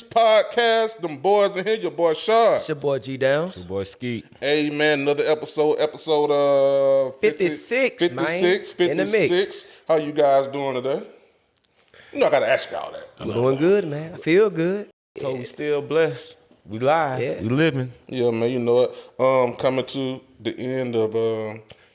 Podcast. Them boys in here, your boy Sharpe. It's your boy G Downs. Your boy Skeet. Hey man, another episode 56, man. 56. In the mix. How you guys doing today? You know I gotta ask y'all that. I'm doing good, man. I feel good. So we still blessed. We live. Yeah. We living. Yeah, man, you know it. Coming to the end of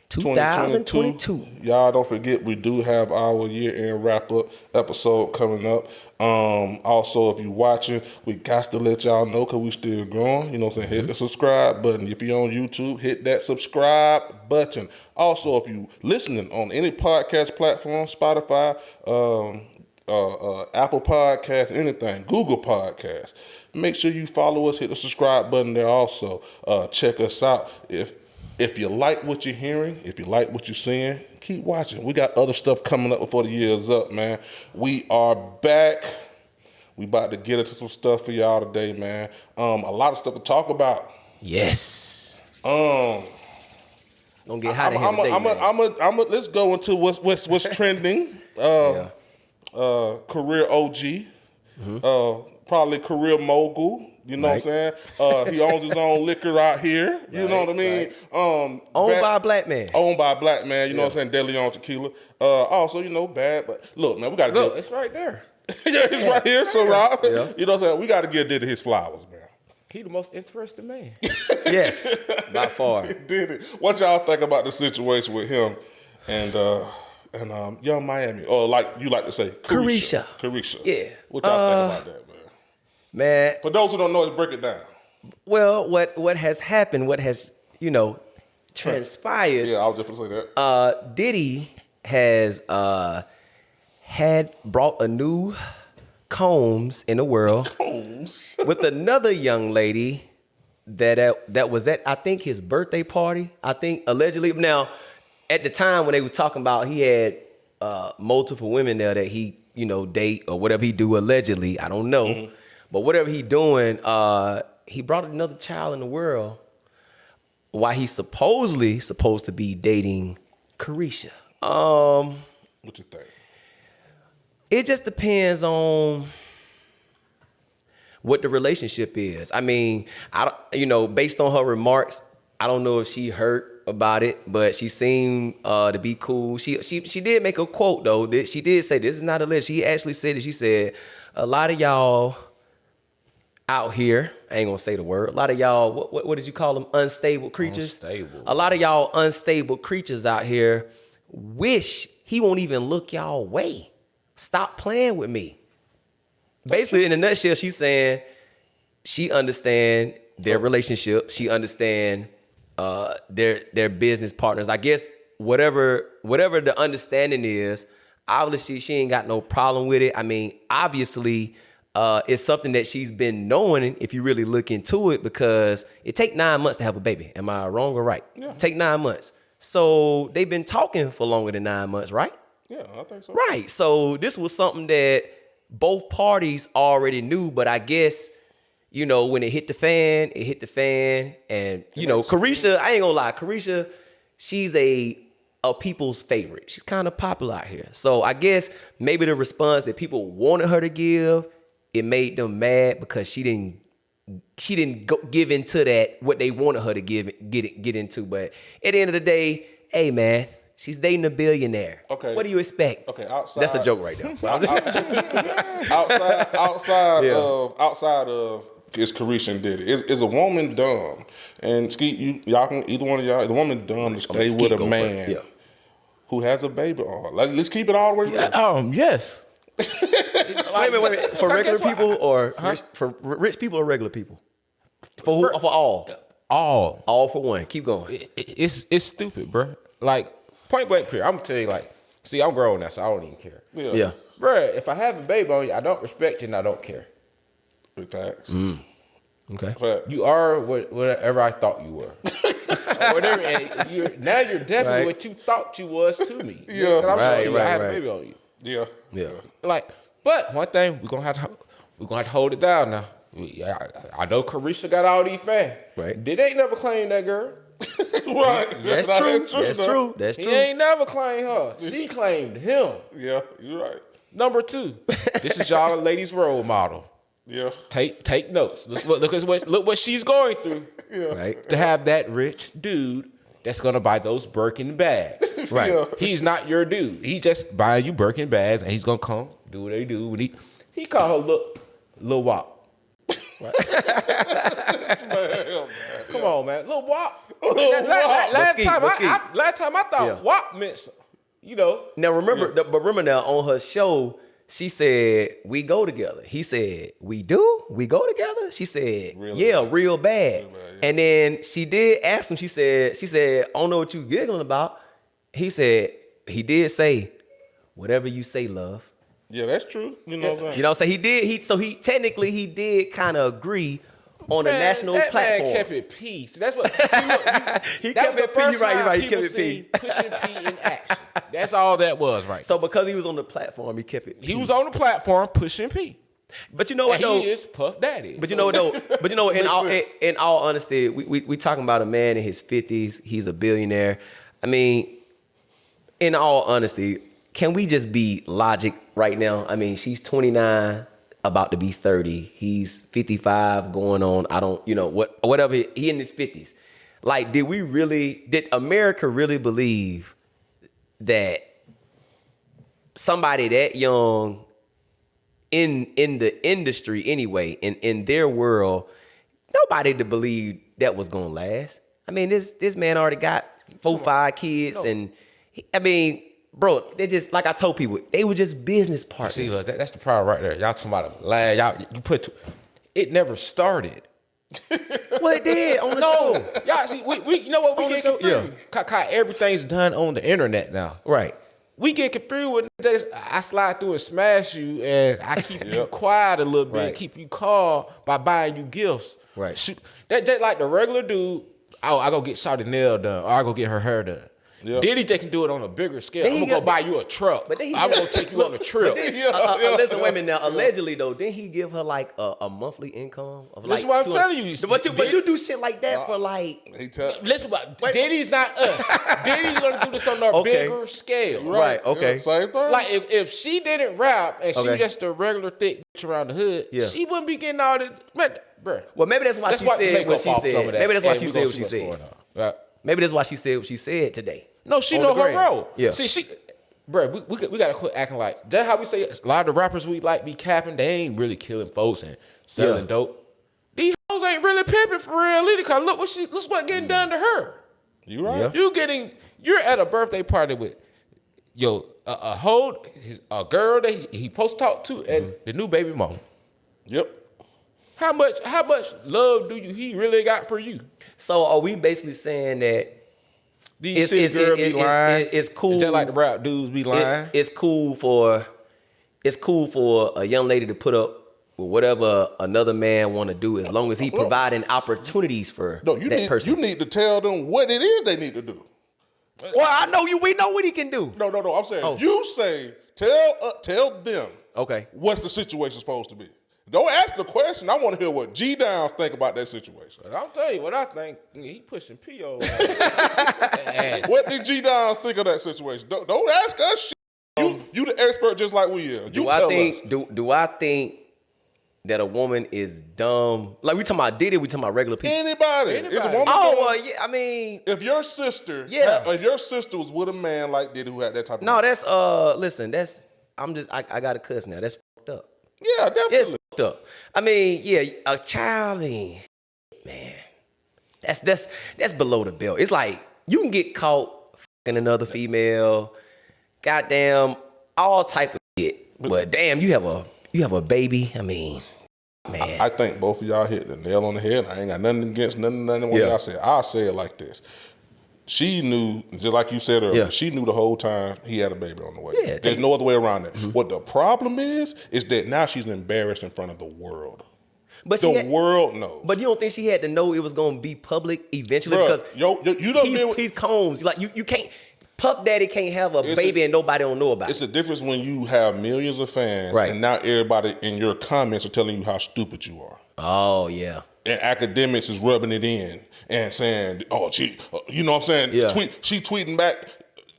2022. Y'all don't forget we do have our year-end wrap-up episode coming up. Also, if you're watching, we got to let y'all know because we still growing. You know what I'm saying? Hit the subscribe button. If you're on YouTube, hit that subscribe button. Also, if you listening on any podcast platform, Spotify, Apple Podcasts, anything, Google Podcasts, make sure you follow us, hit the subscribe button there also. Check us out. If you like what you're hearing, if you like what you're seeing, keep watching. We got other stuff coming up before the year is up, man. We are back. We about to get into some stuff for y'all today, man. A lot of stuff to talk about. Yes. Don't get hot in here today, let's go into what's trending. Career OG, probably career mogul. You know what I'm saying? He owns his own liquor out here. You know what I mean? Owned by a black man. Owned by a black man. You know what I'm saying? De Leon Tequila. Also, bad. But look, man, we got to Look, it's right there. Yeah, it's right here. So, Rob, Yeah. you know what I'm saying? We got to give Diddy his flowers, man. He the most interesting man. Yes, by far. Diddy. What y'all think about the situation with him and Young Miami? Or like you like to say, Carisha. Yeah. What y'all think about that, man? Man, For those who don't know, let's break it down. well, what has happened, what has, transpired. Yeah, I was just going to say that. Diddy has had brought a new Combs in the world. Combs. With another young lady that was at, I think, his birthday party. I think allegedly. Now, at the time when they were talking about, he had multiple women there that he date or whatever he do allegedly. I don't know, but whatever he doing, he brought another child in the world. While he's supposedly supposed to be dating Carisha. What you think? It just depends on what the relationship is. I mean, based on her remarks, I don't know if she hurt about it, but she seemed to be cool. She did make a quote though. She did say this is not a list. She actually said it. She said, "A lot of y'all out here," I ain't gonna say the word. A lot of y'all, what did you call them? Unstable creatures. Unstable. A lot of y'all unstable creatures out here wish he won't even look y'all way. Stop playing with me. Basically, in a nutshell, she's saying she understand their relationship. She understand their business partners. I guess whatever the understanding is, obviously she ain't got no problem with it. I mean, obviously, it's something that she's been knowing if you really look into it, because it take 9 months to have a baby. Am I wrong or right? Yeah. Take 9 months. So they've been talking for longer than 9 months, right? Yeah, I think so. Right. So this was something that both parties already knew, but I guess, when it hit the fan, it hit the fan. And, Carisha, I ain't gonna lie, Carisha, she's a people's favorite. She's kind of popular out here. So I guess maybe the response that people wanted her to give, it made them mad because she didn't give into that, what they wanted her to get into. But at the end of the day, hey man, she's dating a billionaire. Okay. What do you expect? Okay, outside. That's a joke right there. outside of is Carisha and Diddy. Is a woman dumb? And Skeet, y'all can, either one of y'all, the woman dumb to stay with a man who has a baby on. Let's keep it all the way real. Yes. Wait a minute. For regular people or for rich people or regular people? For who? For all? All. All for one. Keep going. It's stupid, bro. Like, point blank period. I'm gonna tell you, like, see, I'm grown now, so I don't even care. Yeah. Bro, if I have a baby on you, I don't respect you and I don't care. Facts. Okay. Fact. You are whatever I thought you were. Whatever, and you're definitely what you thought you was to me. Yeah. I'm sorry, I had a baby on you. Yeah. Like, but one thing we're gonna have to hold it down now. I know Carisha got all these fans. Right. Did they never claim that girl? Right. That's true. That's true. He ain't never claimed her. She claimed him. Yeah, you're right. Number 2, this is y'all ladies' role model. Yeah. Take notes. Look what she's going through. Yeah. Right. To have that rich dude that's gonna buy those Birkin bags. Right. Yeah. He's not your dude. He just buying you Birkin bags, and he's gonna come do what they do. When he call her Lil Wop. Man, Come on, man, Lil Wop. Wop. Last time I thought Yeah. Wop meant something. You know. Now remember now on her show, she said we go together. He said we do. We go together. She said real bad. And then she did ask him. She said I don't know what you giggling about. He said he did say whatever you say, love. Yeah, that's true. You know what I'm saying? You know, so he technically he did kind of agree on a national that platform. Man kept it P. So that's what He kept it P. You're right. He kept it P. Pushing P in action. That's all that was, right? So because he was on the platform, he kept it P. He was on the platform pushing P. But you know what And though? he is Puff Daddy. But you know what though? But you know what? In all honesty, we talking about a man in his 50s. He's a billionaire. I mean, in all honesty, can we just be logic right now? I mean, she's 29, about to be 30. He's 55, going on. I don't, whatever. He in his 50s. Like, did America really believe that somebody that young in the industry anyway, in their world, nobody to believe that was gonna last? I mean, this man already got 4-5 kids, and I mean, bro, they just, like I told people, they were just business partners. See, look, that's the problem right there. Y'all talking about a lad. It never started. Well, it did on the show. Y'all see, we you know what we get confused. Yeah. Everything's done on the internet now. Right. We get confused when I slide through and smash you, and I keep you quiet a little bit, Right. keep you calm by buying you gifts. Right. Shoot, that like the regular dude. Oh, I go get Shawty nail done, or I go get her hair done. Yep. Then he just can do it on a bigger scale. Then I'm gonna go buy you a truck. But then he I'm gonna take you on a trip. Listen, wait a minute now. Allegedly though, didn't he give her like a monthly income of like? That's what I'm 200? telling you. But you do shit like that for like. Listen, Diddy's not us. Diddy's gonna do this on a bigger scale. Right. Okay. Yeah, same thing. Like if she didn't rap and she was just a regular thick bitch around the hood, she wouldn't be getting all this. Man, bruh. Well, maybe that's why she said what she said. Maybe that's why she said what she said. Maybe that's why she said what she said today. No, she know her role. Yeah. See, bro, we gotta quit acting like that's how we say it. A lot of the rappers we like be capping. They ain't really killing folks and selling dope. These hoes ain't really pimping for real either. Cause look what getting done to her. You right? Yeah. You're at a birthday party with a girl that he supposed to talk to and the new baby mama. Yep. How much love he really got for you? So are we basically saying that These girls be lying? It's cool. Just like the rap dudes be lying. It's cool for a young lady to put up with whatever another man want to do, as long as he providing opportunities for that person. You need to tell them what it is they need to do. Well, we know what he can do. No. I'm saying you say tell them. Okay. What's the situation supposed to be? Don't ask the question. I want to hear what G Downs think about that situation. I'll tell you what I think. He pushing P.O. What did G Downs think of that situation? Don't ask us shit. You the expert just like we are. You tell us. Do I think that a woman is dumb? Like we talking about Diddy, we talking about regular people. Anybody. Is a woman Oh, dumb? well, yeah, I mean, If your sister was with a man like Diddy who had that type of money. that's listen, I got a cuss now. That's fucked up. Yeah, definitely. It's fucked up. I mean, yeah, a child, man, that's below the belt. It's like you can get caught fucking another female, goddamn, all type of shit. But damn, you have a baby. I mean, man. I think both of y'all hit the nail on the head. I ain't got nothing against none of what y'all said. I'll say it like this. She knew, just like you said earlier, she knew the whole time he had a baby on the way. Yeah, there's no other way around it. Mm-hmm. What the problem is that now she's embarrassed in front of the world. But the world knows. But you don't think she had to know it was going to be public eventually? Bruh, because he's Combs. Like you can't. Puff Daddy can't have a baby and nobody don't know about it. It's a difference when you have millions of fans, and now everybody in your comments are telling you how stupid you are. Oh yeah. And academics is rubbing it in and saying, "Oh, she," you know what I'm saying? Yeah. She tweeting back.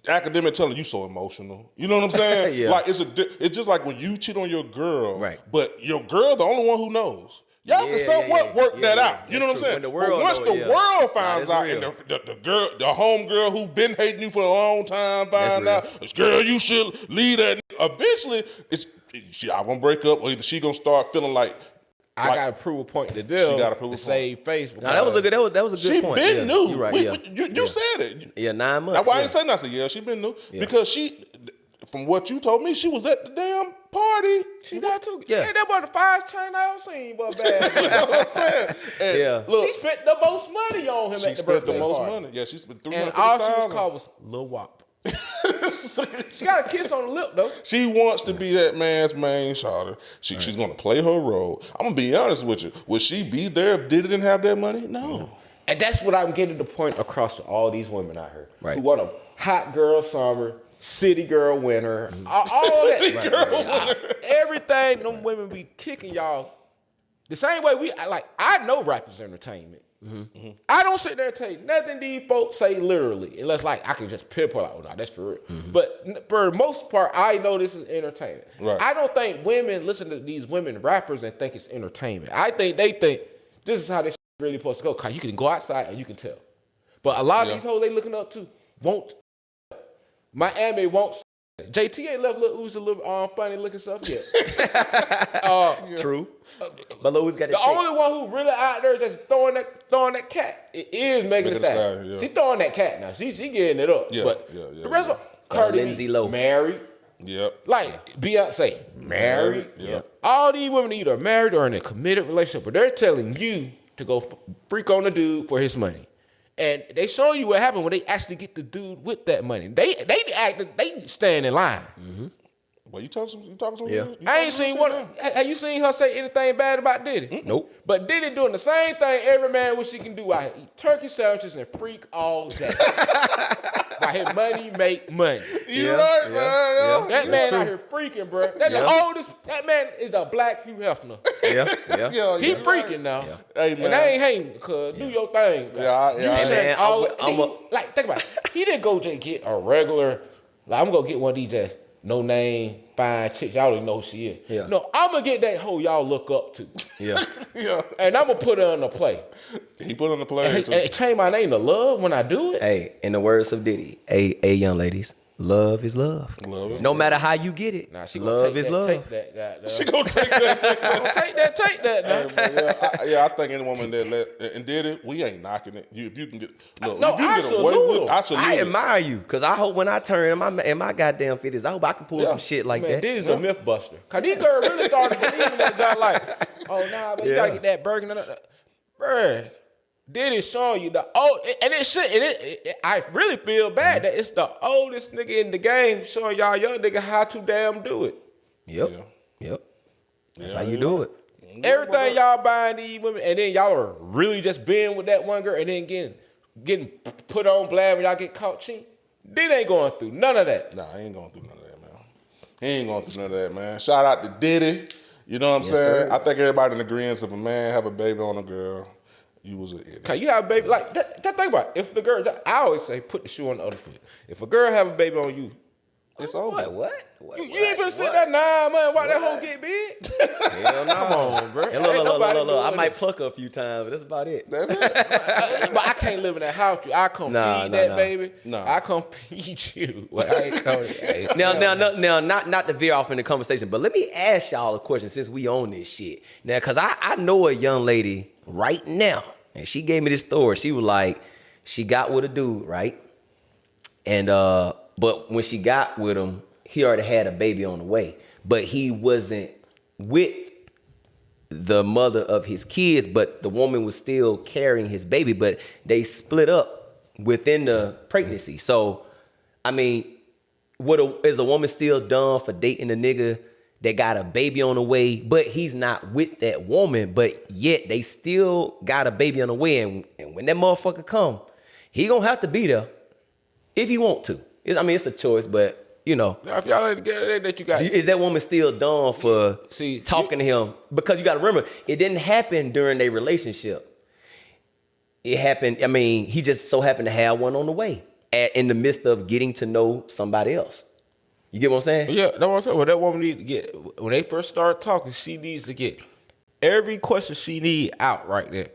academic telling you so emotional. You know what I'm saying? Yeah. Like it's just like when you cheat on your girl, Right. but your girl the only one who knows. Y'all can somewhat work that out. You know what I'm saying? When the world but once know, the world finds that's out, real. and the girl, the home girl who been hating you for a long time, find real. out, this girl, you should leave that. Eventually, I gonna break up, or either she gonna start feeling like I gotta prove a point to them. She gotta prove a to point. save face. Now, that was a good she point. been new. You right. You said it. Yeah, 9 months. That's why I didn't say nothing. I said, yeah, she been new because she. From what you told me, she was at the damn party. She got to. Yeah. Hey, that was the finest chain I ever seen, but bad. You know what I'm saying? And Yeah. Look, She spent the most money on him she at the spent birthday the most party. money. Yeah, she spent And all she was $350,000. called was Lil Wop. She got a kiss on the lip, though. She wants to be that man's main shawty. She's gonna play her role. I'm gonna be honest with you. Would she be there if Diddy didn't have that money? No. And that's what I'm getting the point across to all these women out here. Right. Who want a hot girl summer, city girl winter, all that. Everything them women be kicking y'all. The same way I know rappers entertainment. I don't sit there and tell you nothing these folks say literally, unless like I can just pinpoint like, oh no, that's for real. But for the most part, I know this is entertainment. Right. I don't think women listen to these women rappers and think it's entertainment. I think they think this is how this really supposed to go. Cause you can go outside and you can tell. But a lot of these hoes they looking up to won't. Miami won't. JT ain't left Lil Uzi a little funny looking stuff yet. True. But Lil Uzi got that The check. only one who really out there just throwing that cat is Megan Thee Stallion. Yeah. She throwing that cat now. She getting it up. Yeah, But yeah, the rest of Cardi Lindsay B, Loh. married. Yep. Like Beyonce, married. Yep. All these women either married or in a committed relationship, but they're telling you to go freak on the dude for his money. And they show you what happened when they actually get the dude with that money. They stand in line. Well, you talking some? Yeah. I ain't seen one. Have you seen her say anything bad about Diddy? Nope. But Diddy doing the same thing every man wish he can do out here. Eat turkey sandwiches and freak all day. While his money make money. You right, man. Yeah. That man out here freaking, bro. That's the oldest. That man is the black Hugh Hefner. Yeah. Yeah, He yeah. freaking now. Hey, man. And I ain't hating, cuz do your thing. Yeah, You yeah. said man, all I'm like think about it. He didn't go just get a regular, like I'm gonna get one of these just no name, fine chicks. Y'all don't even know who she is. Yeah. No, I'm gonna get that hoe y'all look up to. Yeah. Yeah. And I'm gonna put her on the play. He put on the play. And change my name to Love when I do it. Hey, in the words of Diddy, hey, young ladies, love is love. Love it. No matter how you get it, Nah, she gonna love take is that, love. Take that, goddamn. She gonna take that. Take that. Now. I think any woman that let and did it, we ain't knocking it. If you can get, look, No, if you I get salute away with them. it, I salute I it. admire you, because I hope when I turn in my goddamn 50s, I hope I can pull some shit like Man, that. Diddy's a myth buster. Cause these girls really started believing that job like, oh nah, man, you gotta get that burger. Bruh, Diddy's showing you the old, and it should. I really feel bad that it's the oldest nigga in the game showing y'all young nigga how to damn do it. Yep. That's how you do it. Everything y'all buying these women, and then y'all are really just being with that one girl, and then getting put on blast when y'all get caught cheating. Diddy ain't going through none of that. Nah, he ain't going through none of that, man. He ain't going through none of that, man. Shout out to Diddy. You know what I'm saying? sir. I think everybody in agreement if a man have a baby on a girl, you was an idiot. Cause you have a baby, like that think about it. If the girl, I always say put the shoe on the other foot. If a girl have a baby on you, It's over. What? you ain't finna sit there 9 months while that hoe get big. Hell no. Come on, bro. And Ain't look, nobody I doing might it. pluck her a few times, but that's about it. That's it. But I can't live in that house. I come Nah, feed nah, that nah. baby. Nah. I come feed you. Well, I ain't coming. Hey, Now, not to veer off in the conversation, but let me ask y'all a question since we own this shit. Now, because I know a young lady right now, and she gave me this story. She was like, she got with a dude, right? And, but when she got with him, he already had a baby on the way, but he wasn't with the mother of his kids, but the woman was still carrying his baby, but they split up within the pregnancy. So, I mean, is a woman still done for dating a nigga that got a baby on the way, but he's not with that woman, but yet they still got a baby on the way, and when that motherfucker come, he gonna have to be there if he want to. It's a choice, but you know. Now, if y'all ain't together, that you got. Is that woman still done for See, talking to him? Because you got to remember, it didn't happen during their relationship. It happened, he just so happened to have one on the way. in the midst of getting to know somebody else. You get what I'm saying? Yeah, that's what I'm saying. Well, that woman need to get, when they first start talking, she needs to get every question she need out right there.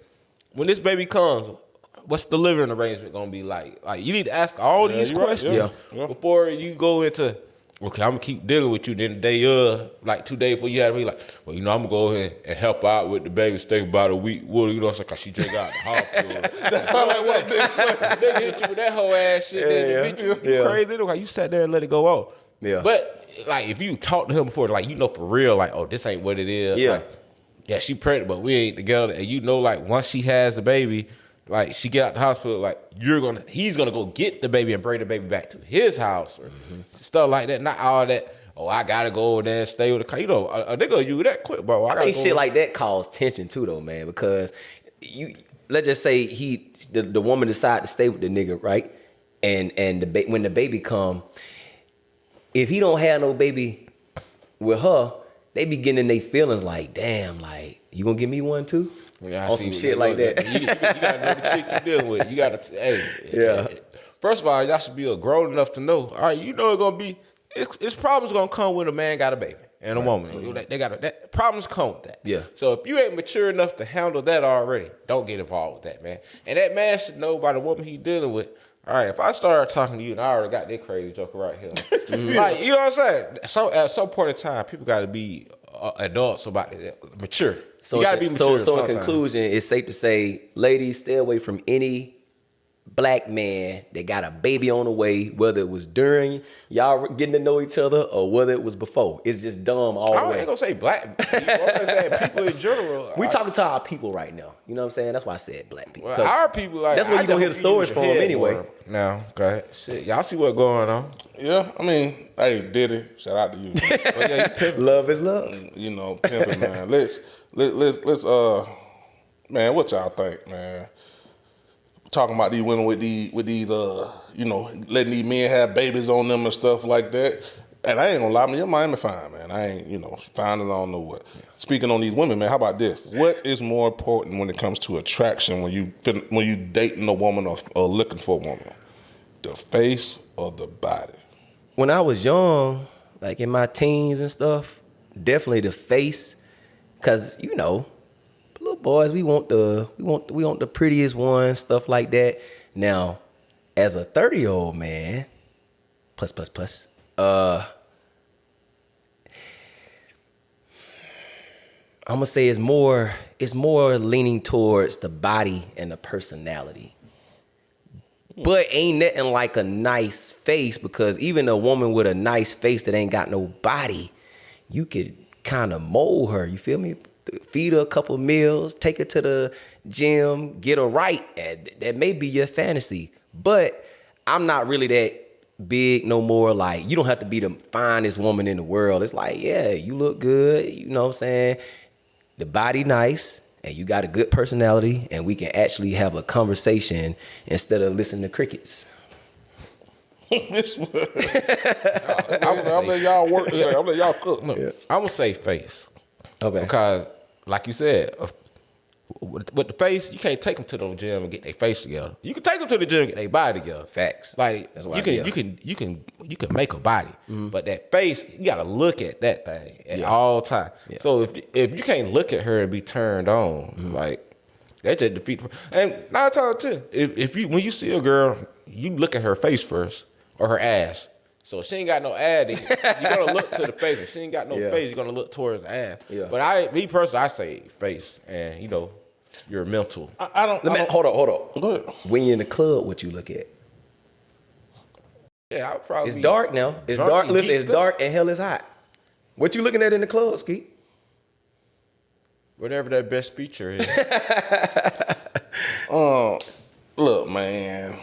When this baby comes, what's the living arrangement gonna be like? Like, you need to ask all these questions Yeah. before you go into, okay, I'm gonna keep dealing with you. Then the day, like 2 days before you have to be like, well, I'm gonna go ahead and help out with the baby, stay about a week. Well, cause she just got the hospital. That's all I want to say. They hit you with that whole ass shit. Then bitch, you crazy. Like, you sat there and let it go on. Yeah. But like, if you talk to him before, like, for real, like, oh, this ain't what it is. Yeah. Like, yeah, she pregnant, but we ain't together. And like, once she has the baby, like, she get out the hospital, like, he's gonna go get the baby and bring the baby back to his house or stuff like that. Not all that. Oh, I gotta go over there and stay with the car. They gonna use that quick, bro. I think shit like that cause tension too, though, man. Because let's just say the woman decide to stay with the nigga, right? And when the baby come, if he don't have no baby with her, they be getting in their feelings like, damn, like, you gonna give me one too? Yeah, on some shit like that. You gotta know the chick you're dealing with. You gotta, First of all, y'all should be grown enough to know. All right, it's gonna be, it's problems gonna come when a man got a baby and a woman. That problems come with that. Yeah. So if you ain't mature enough to handle that already, don't get involved with that, man. And that man should know by the woman he dealing with. All right, if I start talking to you and I already got that crazy joker right here, like, you know what I'm saying? So at some point in time, people got to be adults about it, mature. So you got to be mature. So in conclusion, it's safe to say, ladies, stay away from any black man that got a baby on the way, whether it was during y'all getting to know each other or whether it was before. It's just dumb all the way. I ain't gonna say black people. I'm gonna say people in general. We talking to our people right now. You know what I'm saying? That's why I said black people. Well, our people, like, that's where you gonna hear the stories from anyway. Now, go ahead. Shit, y'all see what's going on? Yeah, I mean, hey, Diddy, shout out to you. Love is love. You know, pimping, man. Let's man, what y'all think, man? Talking about these women with these letting these men have babies on them and stuff like that. And I ain't gonna lie, your Miami fine, man. I ain't, fine and I don't know what. Speaking on these women, man, how about this? What is more important when it comes to attraction when you dating a woman or looking for a woman? The face or the body? When I was young, like in my teens and stuff, definitely the face, cause little boys, we want the prettiest one, stuff like that. Now, as a 30-year-old man, plus, I'm gonna say it's more leaning towards the body and the personality. But ain't nothing like a nice face, because even a woman with a nice face that ain't got no body, you could kind of mold her. You feel me? Feed her a couple meals, take her to the gym, get her right. And that may be your fantasy. But I'm not really that big no more. Like, you don't have to be the finest woman in the world. It's like, yeah, you look good. You know what I'm saying? The body nice, and you got a good personality, and we can actually have a conversation instead of listening to crickets. I'm letting y'all work today. I'm letting y'all cook. Look, I'm gonna say face. Okay. Because, like you said, with the face, you can't take them to the gym and get their face together. You can take them to the gym and get their body together. Facts. Like, that's why you can make a body, but that face, you gotta look at that thing at all time. Yeah. So if you can't look at her and be turned on, like, that just defeat. And 9 times out of 10, if when you see a girl, you look at her face first or her ass. So if she ain't got no ass, you're gonna look to the face. If she ain't got no face, you're gonna look towards the ass. Yeah. But me personally, I say face, and you're mental. Hold on. Go ahead. When you're in the club, what you look at? Yeah, I'll probably. It's dark now. It's dark. Listen, it's dark and hell is hot. What you looking at in the club, Ski? Whatever that best feature is. Look, man.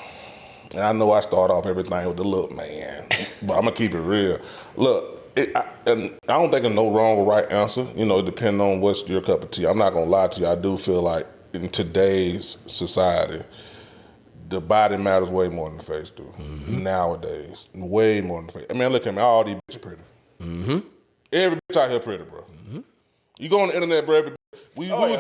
I know I start off everything with the look, man, but I'm gonna keep it real. Look, and I don't think there's no wrong or right answer. Depending on what's your cup of tea. I'm not gonna lie to you. I do feel like in today's society, the body matters way more than the face do. Mm-hmm. Nowadays, way more than the face. I mean, look at me. All these bitches pretty. Mm-hmm. Every bitch out here pretty, bro. Mm-hmm. You go on the internet, bro. We were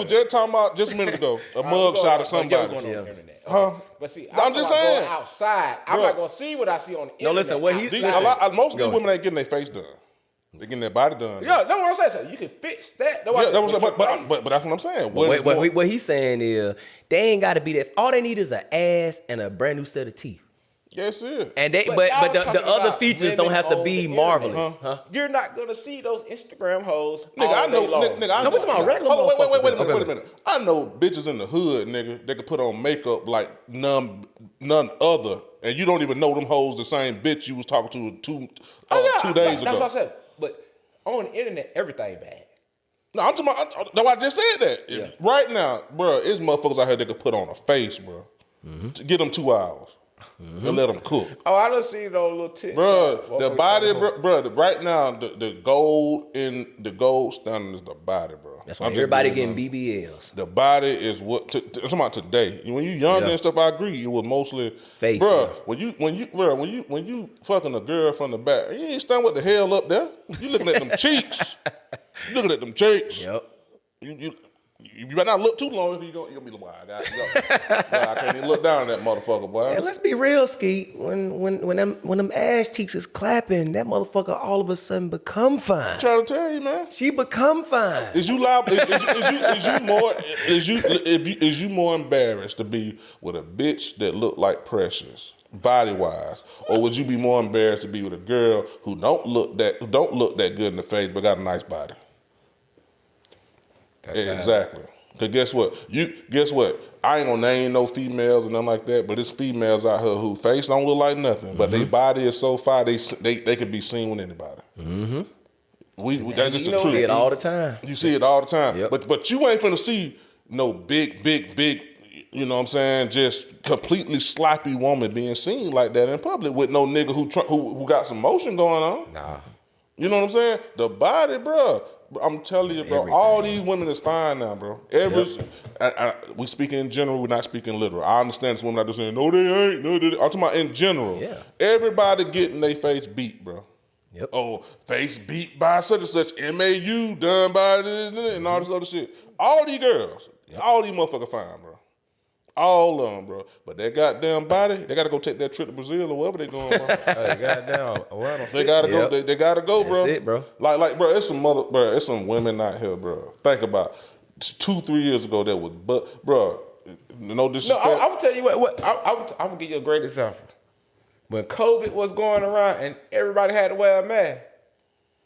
just talking about just a minute ago a mug shot of somebody. Going on the internet. Huh? But see, I'm just saying. Going outside, I'm not gonna see what I see on the internet. No, listen, what he's most of these women ain't getting their face done. They getting their body done. Yeah, that's what I'm saying. So you can fix that. But that's what I'm saying. What he's saying is they ain't got to be that. All they need is an ass and a brand new set of teeth. Yes, it. And they, but the other features don't have to be marvelous. Huh? You're not gonna see those Instagram hoes. Nigga, I know. No, we're talking about regular motherfuckers. Wait a minute. I know bitches in the hood, nigga, that can put on makeup like none other, and you don't even know them hoes the same bitch you was talking to 2 days ago. That's what I said. But on the internet, everything bad. No, I'm talking about. No, I just said that. Yeah. Right now, bro, it's motherfuckers out here that could put on a face, bro. To get them 2 hours. And let them cook. Oh, I don't see those little tits. Bro, the body, bro, right now, the gold standard is the body, bro. That's why everybody getting BBLs. The body is what, I'm talking about today. When you younger and stuff, I agree. It was mostly, face, bro, when you fucking a girl from the back, you ain't standing what the hell up there. You looking at them cheeks. You looking at them cheeks. Yep. You better not look too long if you're gonna be like, I can't even look down at that motherfucker, boy. And let's be real, Skeet. When them ass cheeks is clapping, that motherfucker all of a sudden become fine. I'm trying to tell you, man. She become fine. Is you more embarrassed to be with a bitch that look like Precious, body wise, or would you be more embarrassed to be with a girl who don't look that good in the face but got a nice body? Exactly. Cause guess what? I ain't gonna name no females and nothing like that, but there's females out here who face don't look like nothing, but their body is so fine they could be seen with anybody. Mm-hmm. That's just the truth. You see it all the time. You see it all the time. Yep. But you ain't finna see no big, you know what I'm saying, just completely sloppy woman being seen like that in public with no nigga who got some motion going on. Nah. You know what I'm saying? The body, bro. I'm telling you, bro. Everything. All these women is fine now, bro. We speaking in general. We're not speaking literal. I understand this women not just saying no, they ain't. No, I'm talking about in general. Yeah. Everybody getting their face beat, bro. Yep. Oh, face beat by such and such. MAU done by this and all this other shit. All these girls, all these motherfuckers fine, bro. All of them, bro. But that goddamn body, they gotta go take that trip to Brazil or wherever they going, bro. Goddamn, they gotta go. They gotta go, bro. That's it, bro. Like, bro, it's some women out here, bro. Think about 2-3 years ago that was, but, bro, no disrespect. No, I'm gonna tell you what. I'm gonna give you a great example. When COVID was going around and everybody had to wear a mask,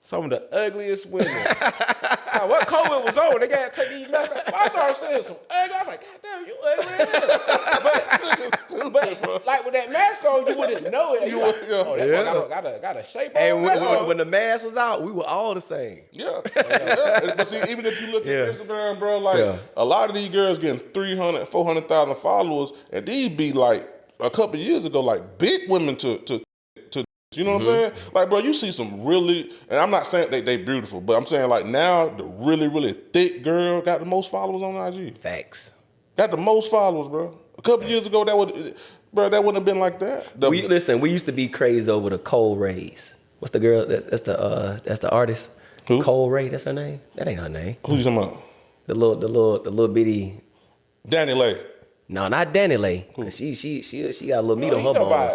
some of the ugliest women. Now, what COVID was on, they got to take these masks off. I started seeing some ugly. I was like, God damn, you ugly. but like with that mask on, you wouldn't know it. That got a shape on. And when the mask was out, we were all the same. Yeah. But see, even if you look at Instagram, bro, like a lot of these girls getting 300, 400,000 followers, and these be like a couple years ago, like big women to you know what I'm saying? Like, bro, you see some really, and I'm not saying they beautiful, but I'm saying like now the really, really thick girl got the most followers on IG. Facts. Got the most followers, bro. A couple years ago, that wouldn't have been like that. We used to be crazy over the Cole Rays. What's the girl? That's the artist. Who? Cole Ray. That's her name. That ain't her name. Who you talking about? The little bitty. Danny Lay. No, not Danny Lay. She got a little meat on her bones.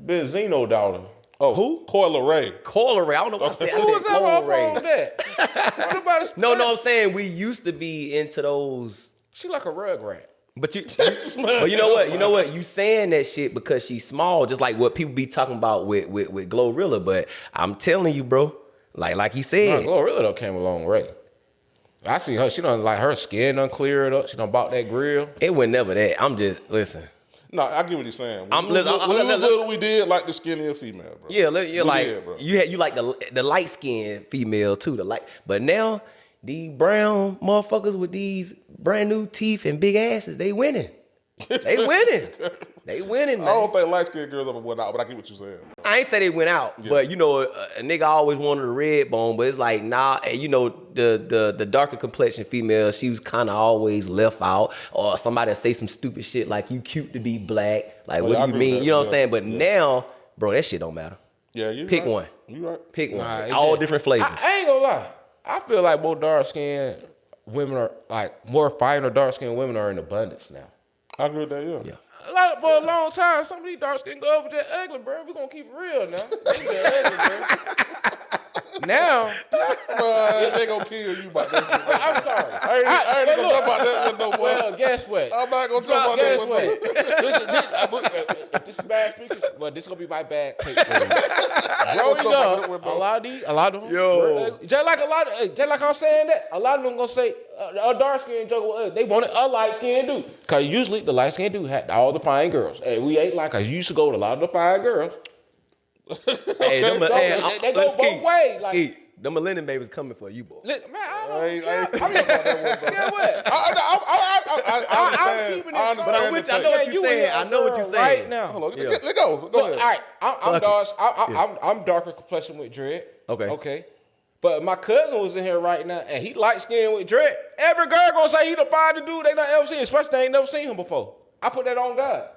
Benzino daughter. Oh, who? Coyle Ray. Coyle Ray. I don't know what I said. Who was that Coyle Ray. That? No, I'm saying we used to be into those. She like a rugrat. But you know what? You know what? You saying that shit because she's small, just like what people be talking about with Glorilla. But I'm telling you, bro, like he said, Glorilla done came a long way. I see her. She done like her skin done cleared up. She done bought that grill. It was never that. I'm just listen. No, I get what he's saying. When we did like the skinnier female, bro. Yeah, you're like you like the light skinned female too. But now these brown motherfuckers with these brand new teeth and big asses, they winning. They winning, man. I don't think light skinned girls ever went out, but I get what you're saying. Bro. I ain't say they went out, but you know, a nigga always wanted a red bone, but it's like, nah, you know, the darker complexion female, she was kind of always left out, or somebody say some stupid shit like, you cute to be black. Like, what do you mean? You know what I'm saying? But now, bro, that shit don't matter. Yeah, you pick right. one. You right. Pick one. All different flavors. I ain't gonna lie. I feel like more dark-skinned women are, like, more fine or dark-skinned women are in abundance now. I agree with that, yeah. For a long time, some of these dark-skinned girls were just ugly, bro. We're going to keep it real now. They just ugly, bro. Now, they gonna kill you about that shit. I'm sorry. I ain't gonna talk about that one no more. Well, guess what? I'm not gonna talk about that one. If this is bad speakers, well, this is gonna be my bad take for you. Growing up, a lot of them, just like I'm saying that, a lot of them gonna say a dark skinned joker. They wanted a light skinned dude, cause usually the light skinned dude had all the fine girls, and we ain't like, cause you used to go with a lot of the fine girls. Hey, they go both ways. Like, the millennium babies coming for you, boy. Man, I ain't talking about that one, bro. Get what? I understand. I know what you're saying. I know what you're saying. Right now. Hold on, let go. Go Look, ahead. all right, I'm darker complexion with dread. Okay. But my cousin was in here right now, and he light skinned with dread. Every girl gonna say he the finest dude they not ever seen, especially they ain't never seen him before. I put that on God.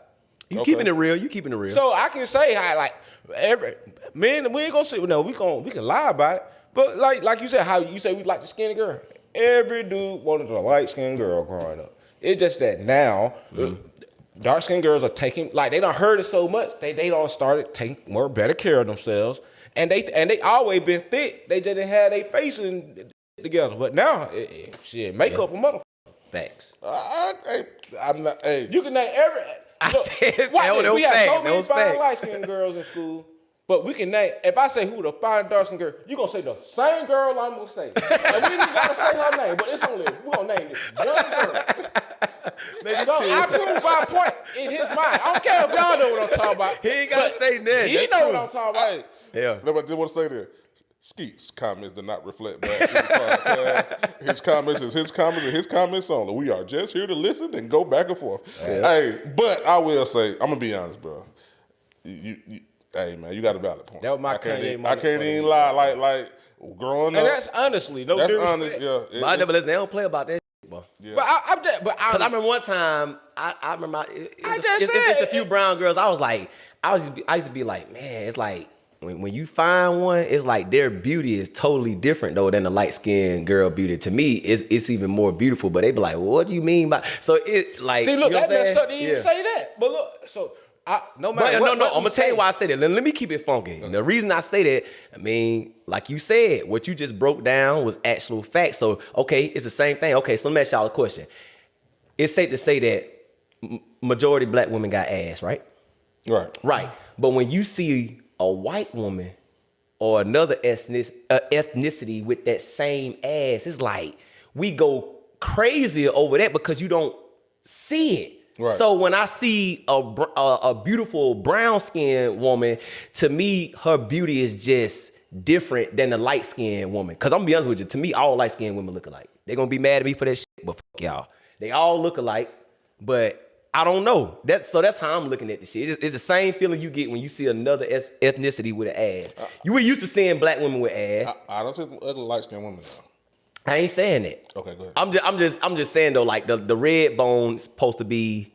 You keeping it real. You keeping it real. So I can say how like every man, we ain't gonna say no. We can lie about it. But like you said, how you say we like the skinny girl. Every dude wanted a light skinned girl growing up. It's just that now dark skinned girls are taking, like, they done heard it so much they don't started taking more better care of themselves. And they always been thick. They just didn't have their face together. But now shit, makeup a motherfucker. Facts. I'm not. Hey, You can name every. I Look, said, we have so many those fine facts. light skinned girls in school. But we can name, if I say who the fine dark skinned girl, you gonna say the same girl I'm gonna say. And we ain't gotta say her name, but it's only, we're gonna name this one girl. Maybe So two. I prove my point in his mind. I don't care if y'all know what I'm talking about. He ain't gotta say that. He That's know true. what I'm talking about. hey. Yeah. No, but I just want to say this. Skeet's comments do not reflect back to the podcast. His comments is his comments and his comments only. We are just here to listen and go back and forth. Hey, but I will say, I'm gonna be honest, bro. Hey man, you got a valid point. That was my I can't Kanye even moment. lie. Like growing up. And that's honestly, no That's disrespect. honest, yeah. But I never listen. They don't play about that shit, boy. Yeah. But Cause I remember one time, I remember it's said a few brown girls. I used to be like, man, it's like when you find one, it's like their beauty is totally different though than the light skinned girl beauty. To me, it's even more beautiful. But they be like, well, what do you mean by? So it like, see, look, you know that messed up to saying? even say that. But look, so no matter But, what, I'm gonna tell you why I say that. Let me keep it funky. The reason I say that, I mean, like you said, what you just broke down was actual facts. So okay, it's the same thing. Okay, so let me ask y'all a question. It's safe to say that majority black women got ass, right? Right. Right. But when you see a white woman or another ethnicity with that same ass, it's like we go crazy over that because you don't see it. Right. So when I see a beautiful brown skinned woman, to me, her beauty is just different than the light skinned woman. Cause I'm gonna be honest with you, to me, all light skinned women look alike. They're gonna be mad at me for that shit, but fuck y'all. They all look alike, but I don't know. That's how I'm looking at the shit. It's the same feeling you get when you see another ethnicity with an ass. You were used to seeing black women with ass. I don't say ugly light skinned women though. I ain't saying that. Okay, go ahead. I'm just saying though, like the red bone is supposed to be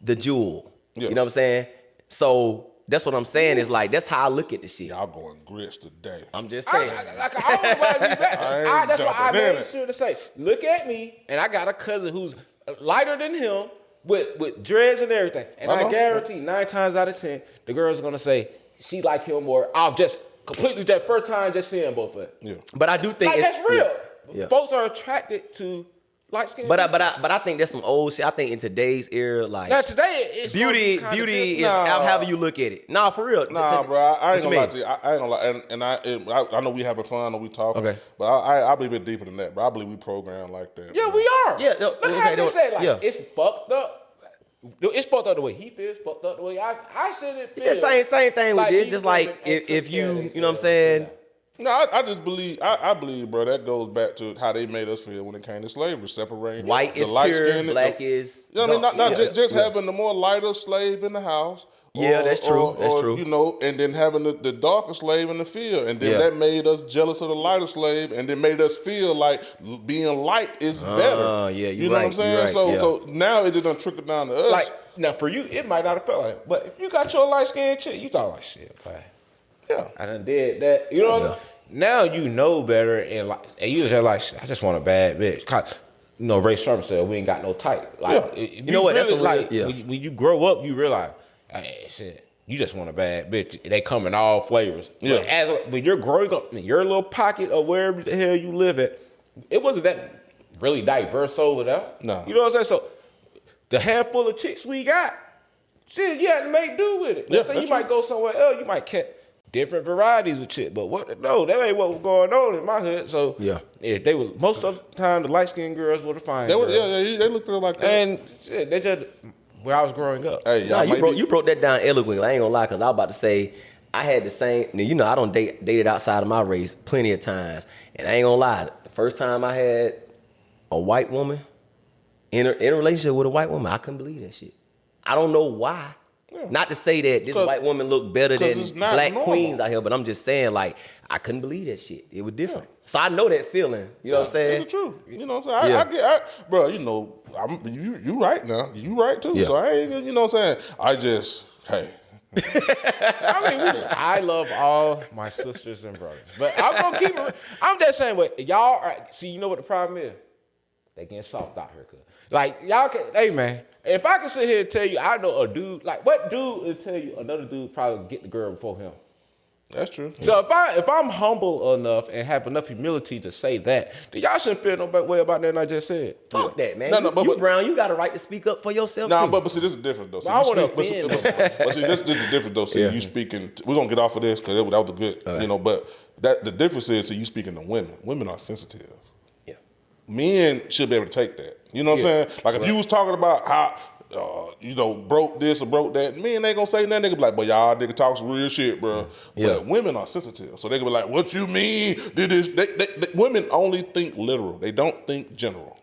the jewel. Yeah. You know what I'm saying? So that's what I'm saying is like that's how I look at the shit. Y'all going grits today. I'm just saying. I don't want to be back. That's why I made sure to say, look at me, and I got a cousin who's lighter than him with dreads and everything. And I guarantee 9 times out of 10, the girl's gonna say she like him more. I'll just completely that first time just seeing both of it. Yeah. But I do think Like that's real. Yeah. Folks are attracted to light skin. But I think that's some old shit. I think in today's era, like now today, it's beauty is however you look at it. Nah, for real. Nah, bro, I ain't gonna lie to to you. I ain't gonna lie, and I know we having fun and we talking. Okay. But I believe it's deeper than that, bro. I believe we programmed like that. Yeah, bro. we are. Yeah, no, Look how they say like yeah. it's fucked up. It's fucked up the way he feels. Fucked up the way I shouldn't feel. It's just same thing with like this. these Just like women ain't if took you care of know what I'm themselves. saying. No, I just believe. I believe, bro. That goes back to how they made us feel when it came to slavery, separating White the is light pure, skinned, black is. You know what I mean? Not yeah, just having the more lighter slave in the house. Yeah, that's true. That's true. You know, and then having the darker slave in the field, and then Yeah. that made us jealous of the lighter slave, and then made us feel like being light is better. Yeah, you know what I'm saying? So now it just done trickled down to us. Like now for you, it might not have felt like it, but if you got your light skinned chick, you thought like shit, man. Yeah. I done did that. You know what I'm saying? now you know better, and you just like, I just want a bad bitch. 'Cause, Ray Sharpe said we ain't got no type. Like, you know what? That's like when you grow up, you realize, hey, shit, you just want a bad bitch. They come in all flavors. Yeah. But when you're growing up in your little pocket of wherever the hell you live at, it wasn't that really diverse over there. No. You know what I'm saying? So the handful of chicks we got, shit, you had to make do with it. Yeah, So you might go somewhere else, you might catch different varieties of chick, but that ain't what was going on in my hood. So they were most of the time the light skinned girls were the fine girls. They looked at it like that. And shit, they just where I was growing up. Hey, you broke that down eloquently. I ain't gonna lie, because I was about to say I had the same. I don't dated outside of my race plenty of times, and I ain't gonna lie. The first time I had a white woman in a relationship with a white woman, I couldn't believe that shit. I don't know why. Yeah. Not to say that this white woman look better than black queens out here, but I'm just saying, like, I couldn't believe that shit. It was different. Yeah. So I know that feeling. You know what I'm saying? It's the truth. You know what I'm saying? I get, bro, you right now. You right too. Yeah. So I ain't, you know what I'm saying? I just, hey. I love all my sisters and brothers, but I'm gonna keep it. I'm just saying, y'all are, see, you know what the problem is? They getting soft out here, cause like y'all can. Hey man, if I can sit here and tell you, I know a dude. Like what dude will tell you another dude probably get the girl before him? That's true. So if I'm humble enough and have enough humility to say that, then y'all shouldn't feel no way about that. I just said. Fuck that, man. But Brown, you got a right to speak up for yourself. Nah, too. but see, this is different though. So but see, this is different though. See, you speaking. We're gonna get off of this because that was a good, right. But the difference is, you speaking to women. Women are sensitive. Yeah. Men should be able to take that. You know what I'm saying? Like if you was talking about how. Broke this or broke that. Men ain't gonna say nothing. They gonna be like, but y'all nigga talks real shit, bro. Yeah. But women are sensitive. So they gonna be like, what you mean? Did this? Women only think literal. They don't think general.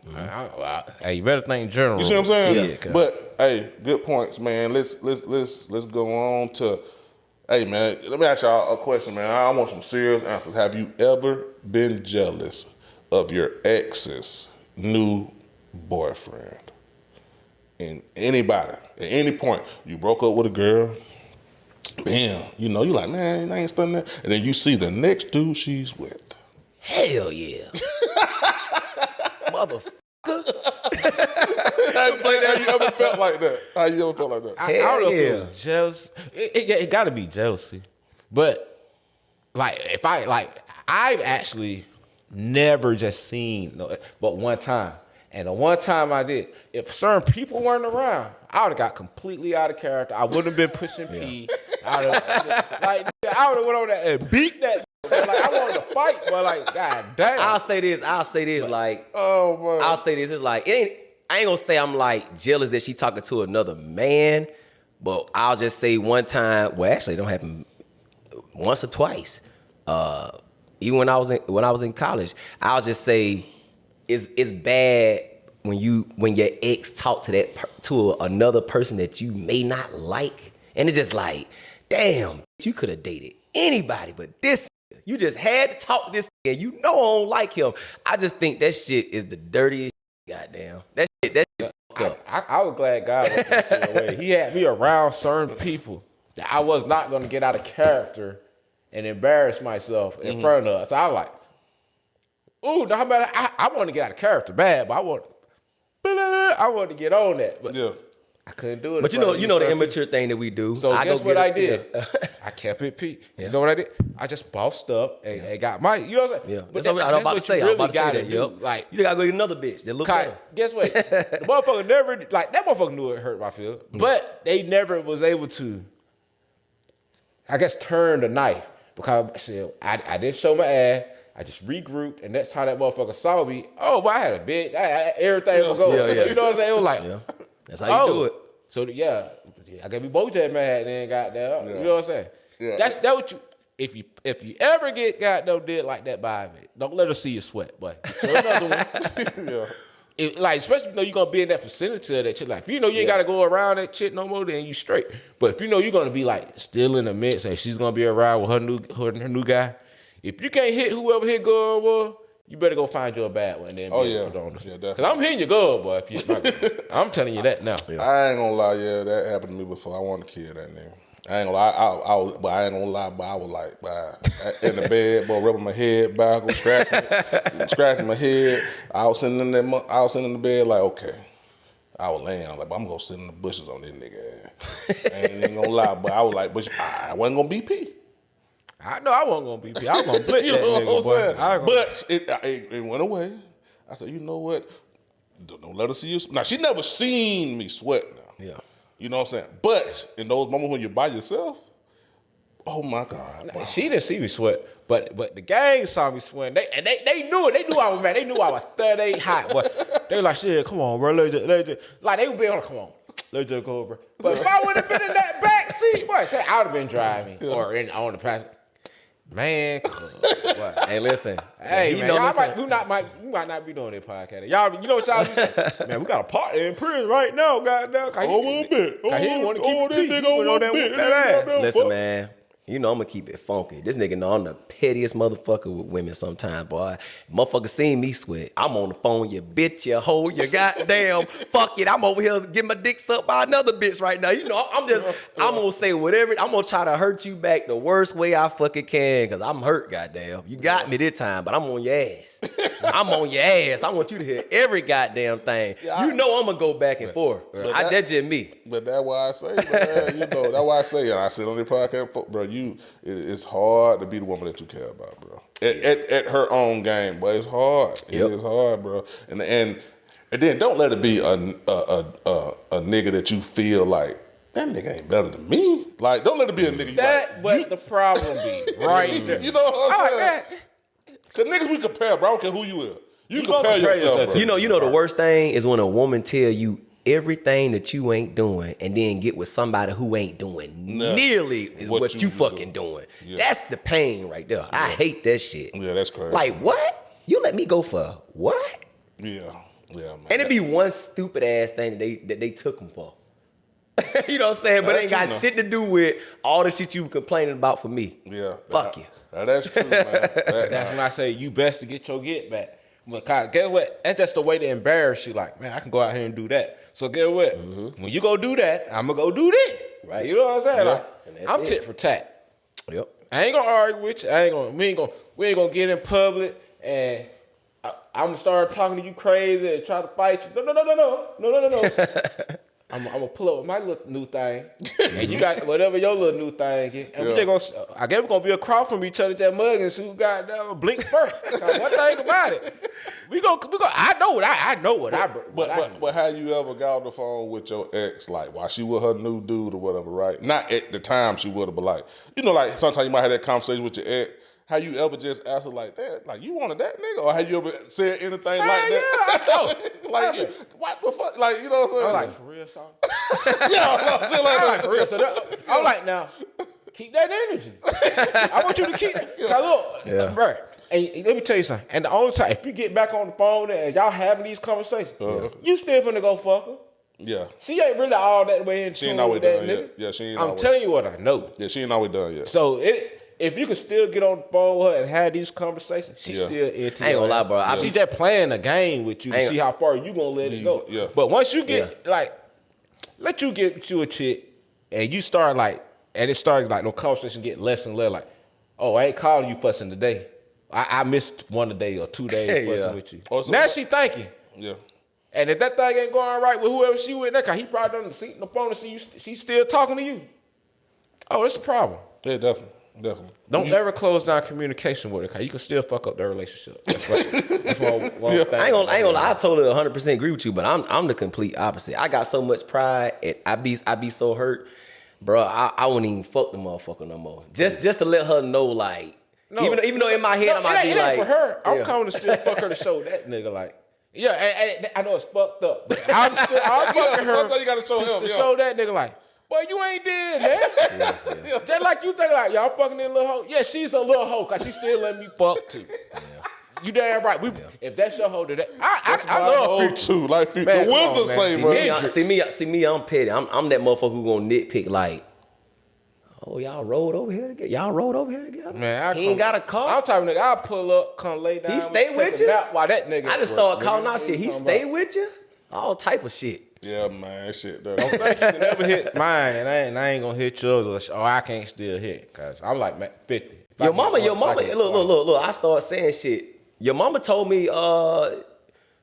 Hey, you better think general. You see what I'm saying? Yeah. But hey, good points, man. Let's go on to, hey man, let me ask y'all a question, man. I want some serious answers. Have you ever been jealous of your ex's new boyfriend? And anybody, at any point, you broke up with a girl, bam, you like, man, I ain't studying that. And then you see the next dude she's with. Hell yeah. Motherfucker. Have you ever felt like that? How you ever felt like that? I don't know if it was jealous. It got to be jealousy. But, I've actually never just seen, but one time. And the one time I did, if certain people weren't around, I would have got completely out of character. I wouldn't have been pushing P. I would have went over there and beat that. But I wanted to fight, but god damn. I'll say this, like, oh man. I'll say this, it's like, I ain't gonna say I'm like jealous that she talking to another man, but I'll just say one time, well actually it don't happen once or twice. Even when I was in college, I'll just say, it's bad when your ex talk to another person that you may not like, and it's just like, damn, you could have dated anybody, but this, you just had to talk to this, and I don't like him. I just think that shit is the dirtiest. Goddamn, that shit. I was glad God was taking away. He had me around certain people that I was not going to get out of character and embarrass myself in front of. So I was like, ooh, no, I want to get out of character bad, but I want to get on that. But I couldn't do it. But you know the immature thing that we do. So guess what I did? I kept it peak. You know what I did? I just bossed up and got my, you know what I'm saying? Yeah. But I was about to say that. Yep. Like, you gotta go get another bitch that look better. Guess what? The motherfucker never, that motherfucker knew it hurt my feelings, but they never was able to, I guess, turn the knife, because I did show my ass. I just regrouped, and that's how that motherfucker saw me. Oh, but I had a bitch. Everything was going. Yeah. You know what I'm saying? It was like, that's how you do it. So I got me both that mad, then goddamn. You know what I'm saying? Yeah. That's what you. If you ever get goddamn did like that by me, don't let her see you sweat, boy. So another one. Especially if you're gonna be in that vicinity of that shit. Like, if you ain't gotta go around that shit no more, then you straight. But if you're gonna be still in the mix, and she's gonna be around with her new guy. If you can't hit whoever hit girl was, you better go find you a bad one. Then definitely. Because I'm hitting your girl, boy. If you, I'm telling you that now. I ain't gonna lie, that happened to me before. I want to kill that nigga. I ain't gonna lie, but I ain't gonna lie, but I was like, in the bed, boy, rubbing my head back, scratching my head. I was sitting in the bed like, okay. I was laying, I was like, but I'm gonna sit in the bushes on this nigga ass. I ain't even gonna lie, but I was like, but I wasn't gonna BP. I know I wasn't gonna BP. I was gonna blitz You that know nigga, what boy. I'm saying? But it went away. I said, you know what? Don't let her see you. Now, she never seen me sweat now. Yeah. You know what I'm saying? But in those moments when you're by yourself, oh my God. Wow. She didn't see me sweat, but the gang saw me sweating. They knew it. They knew I was mad. They knew I was 38 hot. But they were like, shit, come on, bro. Let's just. Like, they would be on, come on. Let's just go over. But if I would have been in that back seat, boy, say I would have been driving or on the passenger. Man, boy. Hey, listen. Hey, you man, know, we might not be doing this podcast. Y'all, you know what y'all be saying? Man, we got a partner in prison right now, goddamn. One bit. He didn't want to keep this it nigga on one bit. Listen, man. You know I'm gonna keep it funky. This nigga know I'm the pettiest motherfucker with women sometimes, boy. Motherfucker seen me sweat. I'm on the phone, you bitch, you hoe, you goddamn fuck it. I'm over here getting my dick sucked by another bitch right now. You know, I'm gonna say whatever. I'm gonna try to hurt you back the worst way I fucking can, cause I'm hurt, goddamn. You got me this time, but I'm on your ass. I'm on your ass. I want you to hear every goddamn thing. Yeah, you know I'm gonna go back and forth. That's just me. But that's why I say, man, you know, that's why I say, and I said on the podcast, bro, it's hard to be the woman that you care about, bro. At her own game, but it's hard. Yep. It is hard, bro. And then don't let it be a nigga that you feel like that nigga ain't better than me. Like, don't let it be a nigga. But the problem be right there. You know what I'm saying? That. Cause niggas we compare, bro. I don't care who you is. You gonna compare compare yourself, yourself bro. You know the worst thing is when a woman tell you everything that you ain't doing and then get with somebody who ain't doing nearly is what you fucking doing. Yeah. That's the pain right there. Yeah. I hate that shit. Yeah, that's crazy. Like, what? You let me go for what? Yeah, man. And it be one stupid ass thing that they took them for. You know what I'm saying? But it ain't got shit to do with all the shit you complaining about for me. Yeah. Fuck you. That's true, man. That's when I say you best to get your get back. But guess what? That's just the way to embarrass you. Like, man, I can go out here and do that. So guess what? Mm-hmm. When you go do that, I'm gonna go do this. Right. You know what I'm saying? Yeah. Like, I'm tit for tat. Yep. I ain't gonna argue with you. We ain't gonna get in public and I'm gonna start talking to you crazy and try to fight you. No. I'm gonna pull up with my little new thing, and you got whatever your little new thing is. And we just gonna, I guess we're gonna be across from each other at that mug and see who got that blink first. One thing about it, we go. I know what I. But have you ever got on the phone with your ex, like while she with her new dude or whatever, right? Not at the time she would have, but like, you know, like sometimes you might have that conversation with your ex. Have you ever just asked her like that? Like, you wanted that nigga? Or have you ever said anything like that? Yeah, I know. Like, what the fuck? Like, you know what I'm saying? I'm like, for real, son? Yeah, shit like that. For real. So I'm like, now, keep that energy. I want you to keep it. Look, bro, and let me tell you something. And the only time, if you get back on the phone and y'all having these conversations, you still finna go fuck her. Yeah. She ain't really all that way in tune with that nigga. Yeah, she ain't I'm telling you what I know. Yeah, she ain't always done yet. So if you can still get on the phone with her and have these conversations, she's still into I ain't gonna lie, bro. She's just playing a game with you to see how far you gonna let it go. Yeah. But once you get let you get you a chick and you start and it started no conversation get less and less oh, I ain't calling you fussing today. I missed 1 day or 2 days fussing with you. Oh, so now she thinking. Yeah. And if that thing ain't going right with whoever she with, cause he probably done seen the phone and see you, she's still talking to you. Oh, that's the problem. Yeah, definitely. Don't ever close down communication with her, cause you can still fuck up their relationship. That's right. That's one thing. I ain't gonna lie. I totally 100% agree with you, but I'm the complete opposite. I got so much pride, and I be so hurt, bro. I wouldn't even fuck the motherfucker no more. Just to let her know, even though in my head I might be like, for her. I'm coming to still fuck her to show that nigga yeah. And I know it's fucked up, but I'm fucking her. Sometimes you gotta show him to show that nigga boy, you ain't dead, man. Yeah. Just like you think y'all fucking that little hoe. Yeah, she's a little hoe, cause she still letting me fuck too. Yeah. You damn right. If that's your hoe, I love her too. Like the wizards say, bro. See me, I'm petty. I'm that motherfucker who gonna nitpick oh, y'all rode over here together? Man, he ain't got a car. I'm type of nigga, I'll pull up, come lay down. He stay with you? While that nigga I just start calling out shit. He stay with you? All type of shit. Yeah, man, shit. Though. Don't think you can never hit mine, and I ain't gonna hit yours. Or I can't still hit, cause I'm like 50. Your mama. Look. I start saying shit. Your mama told me,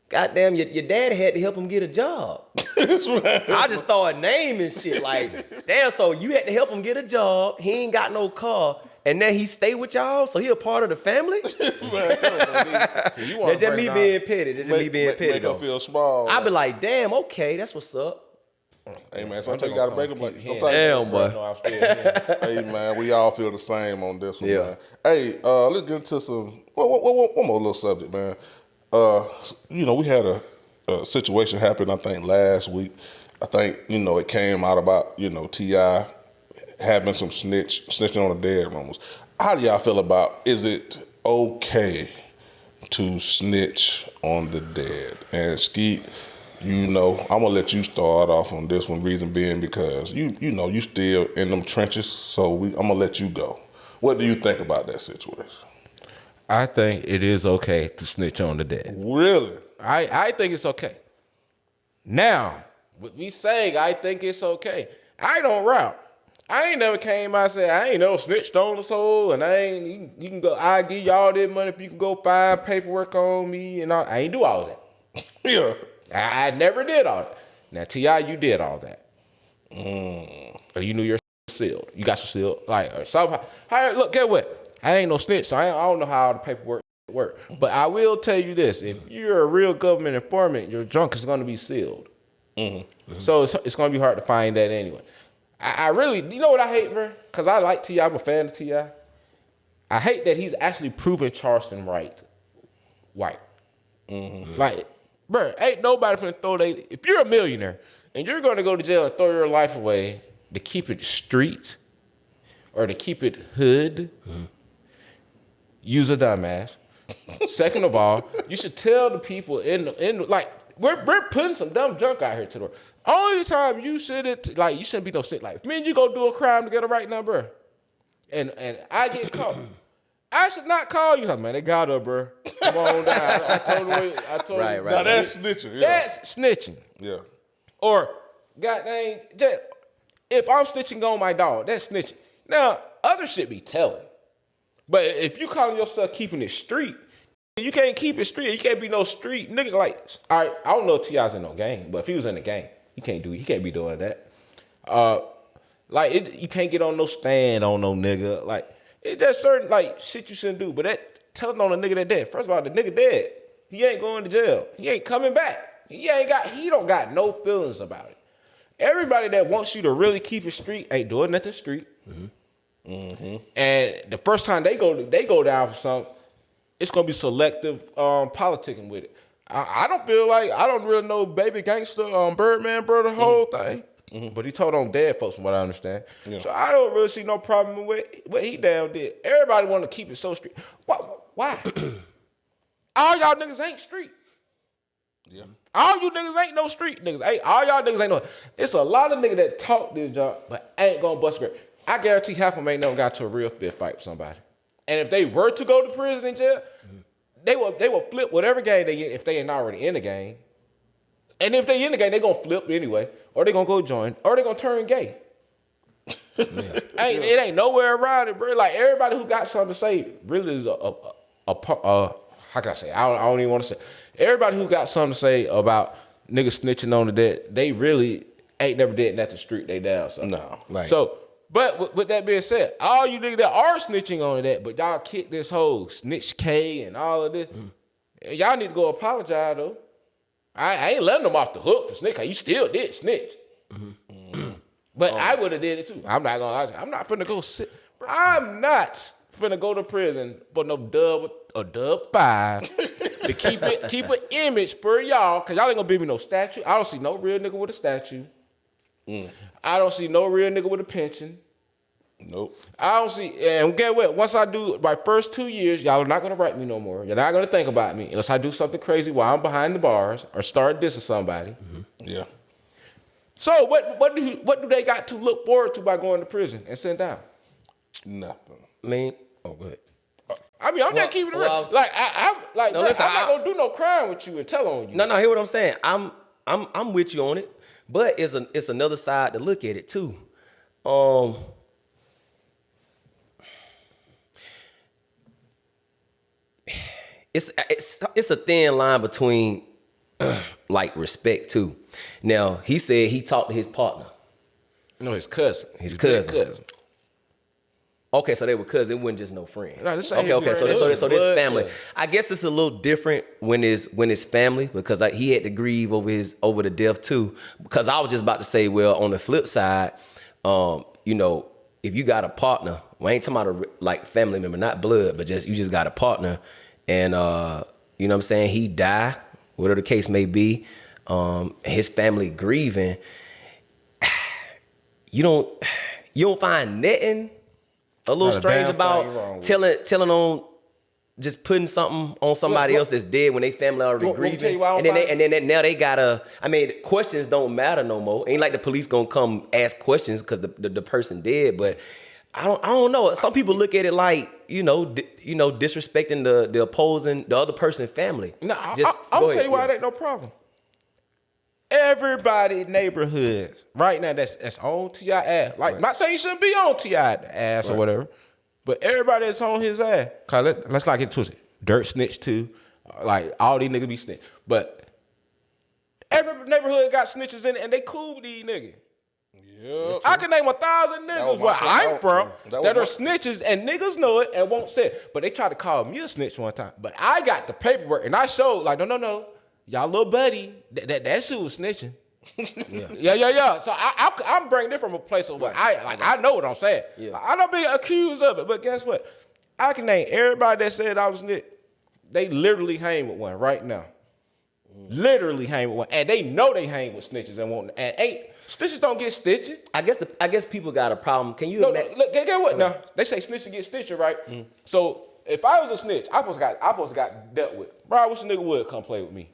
goddamn, your dad had to help him get a job. I just started naming shit like, damn. So you had to help him get a job. He ain't got no car, and then he stay with y'all. So he a part of the family. That's just me being petty. Make him feel small. I be like, damn, okay, that's what's up. Hey man, sometimes you gotta break them like Damn, boy. Hey man, we all feel the same on this one, man. Hey, let's get into some one more little subject, man. We had a situation happen, I think, last week. I think, it came out about, T.I. having some snitching on the dead rumors. How do y'all feel about, is it okay to snitch on the dead? And Skeet, I'm gonna let you start off on this one. Reason being because you still in them trenches, so I'm gonna let you go. What do you think about that situation? I think it is okay to snitch on the dead. Really? I think it's okay. Now, with me saying I think it's okay, I don't route. I ain't never came out and said I ain't never snitched on the soul, and you can go. I give y'all this money if you can go find paperwork on me and all. I ain't do all that. Yeah. I never did all that. Now, T.I., you did all that. You knew you're sealed. You got your sealed. Like, somehow. Look, get what? I ain't no snitch, so I don't know how all the paperwork work. But I will tell you this. If you're a real government informant, your junk is going to be sealed. So it's going to be hard to find that anyway. I really, you know what I hate, bro? Because I like T.I., I'm a fan of T.I. I hate that he's actually proven Charleston white. Like, bro, ain't nobody finna throw if you're a millionaire and you're gonna go to jail and throw your life away to keep it street or to keep it hood, use a dumbass. Second of all, you should tell the people we're putting some dumb junk out here to the world. Only time you shouldn't be no shit. Like, me and you go do a crime together right now, bro. And I get caught. I should not call you. Man, they got her, bro. Come on down. I told you. Right. Now that's snitching. Yeah. That's snitching. Yeah. Or, goddamn, if I'm snitching on my dog, that's snitching. Now, other shit be telling. But if you calling yourself keeping it street, you can't keep it street. You can't be no street nigga. Like, all right, I don't know if T.I.'s in no gang, but if he was in the gang, he can't be doing that. You can't get on no stand on no nigga. Like, it's just certain shit you shouldn't do. But that telling on a nigga that dead. First of all, the nigga dead. He ain't going to jail. He ain't coming back. He don't got no feelings about it. Everybody that wants you to really keep it street ain't doing nothing street. And the first time they go down for something, it's gonna be selective politicking with it. I don't feel like I don't really know Baby Gangster, Birdman, bro, the whole thing. But he told on dead folks, from what I understand. Yeah. So I don't really see no problem with what he damn did. Everybody want to keep it so street. Why? All y'all niggas ain't street. Yeah. All you niggas ain't no street niggas. Hey, all y'all niggas ain't no. It's a lot of niggas that talk this junk, but ain't gonna bust grip. I guarantee half of them ain't never got to a real fist fight with somebody. And if they were to go to prison and jail, they will flip whatever game they get if they ain't already in the game. And if they in the game, they gonna flip anyway, or they gonna go join, or they gonna turn gay. It ain't nowhere around it, bro. Like, everybody who got something to say really is how can I say? I don't even want to say. Everybody who got something to say about niggas snitching on the dead, they really ain't never did nothing street they down. So. No. Right. So, but with that being said, all you niggas that are snitching on that, but y'all kick this whole snitch K and all of this, y'all need to go apologize though. I ain't letting them off the hook for snitch. You still did snitch. But I would have did it too. I'm not gonna lie. I'm not finna go sit. I'm not finna go to prison for no dub 5 to keep an image for y'all, cause y'all ain't gonna build me no statue. I don't see no real nigga with a statue. I don't see no real nigga with a pension. Nope. I don't see, and get what? Once I do my first 2 years, y'all are not gonna write me no more. You're not gonna think about me unless I do something crazy while I'm behind the bars or start dissing somebody. Yeah. So what do they got to look forward to by going to prison and sitting down? Nothing. I mean, go ahead. I mean, I'm not keeping it real. I'm not gonna do no crime with you and tell on you. No, hear what I'm saying. I'm with you on it. But it's another side to look at it too. It's a thin line between like respect too. Now he said he talked to his partner. No, his cousin. His cousin. Okay, so they were cousins. It wasn't just no friend. No, this okay. So this family. Yeah. I guess it's a little different when it's family because he had to grieve over the death too. Because I was just about to say, well, on the flip side, you know, if you got a partner, well, I ain't talking about like family member, not blood, but you just got a partner, and you know what I'm saying, he died, whatever the case may be, his family grieving. You don't find nothing a little strange about telling on just putting something on somebody else that's dead when they family already grieving, and then now they gotta. I mean, questions don't matter no more. Ain't like the police gonna come ask questions because the person dead. But I don't know. Some people look at it like disrespecting the opposing the other person's family. No, I'll tell you why that ain't no problem. Everybody in neighborhoods right now that's on T.I. ass. Like, right. Not saying you shouldn't be on T.I. ass or whatever, but everybody that's on his ass. Cause let's not get twisted. Dirt snitch too. Like, all these niggas be snitch. But every neighborhood got snitches in it, and they cool with these niggas. Yeah, I can name 1,000 niggas where I'm from that are snitches, and niggas know it and won't say it. But they tried to call me a snitch one time. But I got the paperwork, and I showed, like, no. Y'all little buddy, that's who was snitching. Yeah. So I'm bringing it from a place of where I know what I'm saying. Yeah. I don't be accused of it, but guess what? I can name everybody that said I was snitch. They literally hang with one right now. Literally hang with one, and they know they hang with snitches and won't. And snitches don't get stitching. I guess people got a problem. Can you? Look, get what now? They say snitches get stitching, right? Mm. So if I was a snitch, I supposed to got dealt with. Bro, I wish a nigga would come play with me.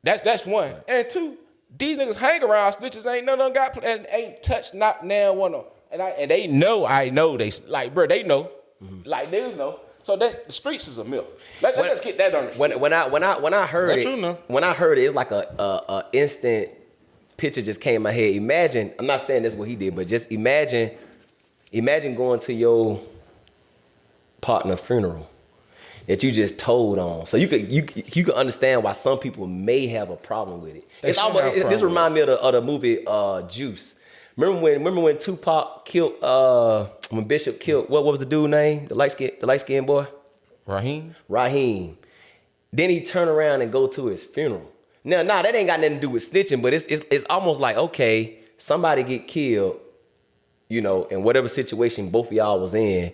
That's one. And two, these niggas hang around snitches, ain't none of them got and ain't touched not now one of them. And they know I know they like, bro, they know. Mm-hmm. Like niggas know. So the streets is a myth. Let's get that on the street. When I heard it, it's like a instant picture just came in my head. Imagine, I'm not saying that's what he did, but just imagine going to your partner's funeral that you just told on. So you could understand why some people may have a problem with it. This reminds me of the movie Juice. Remember when Tupac killed when Bishop killed what was the dude name? The light skinned boy? Raheem. Then he turned around and go to his funeral. Now that ain't got nothing to do with snitching, but it's almost like, okay, somebody get killed, you know, in whatever situation both of y'all was in.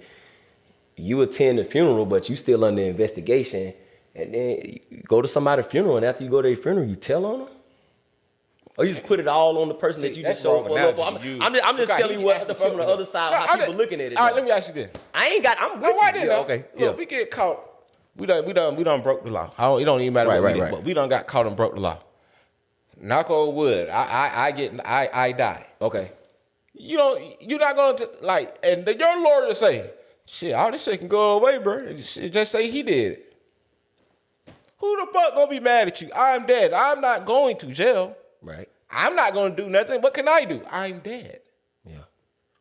You attend the funeral, but you still under investigation, and then you go to somebody's funeral, and after you go to their funeral, you tell on them? Or you just put it all on the person that you just showed for love? I'm just telling you what from the other side, how people looking at it. All right, let me ask you this. I'm with you. Okay, look, we get caught. We done broke the law. It don't even matter what we did, but we done got caught and broke the law. Knock on wood. I die. Okay. You're not gonna like, and your lawyer say, shit, all this shit can go away, bro. Just say he did it. Who the fuck gonna be mad at you? I'm dead. I'm not going to jail. Right. I'm not gonna do nothing. What can I do? I'm dead. Yeah.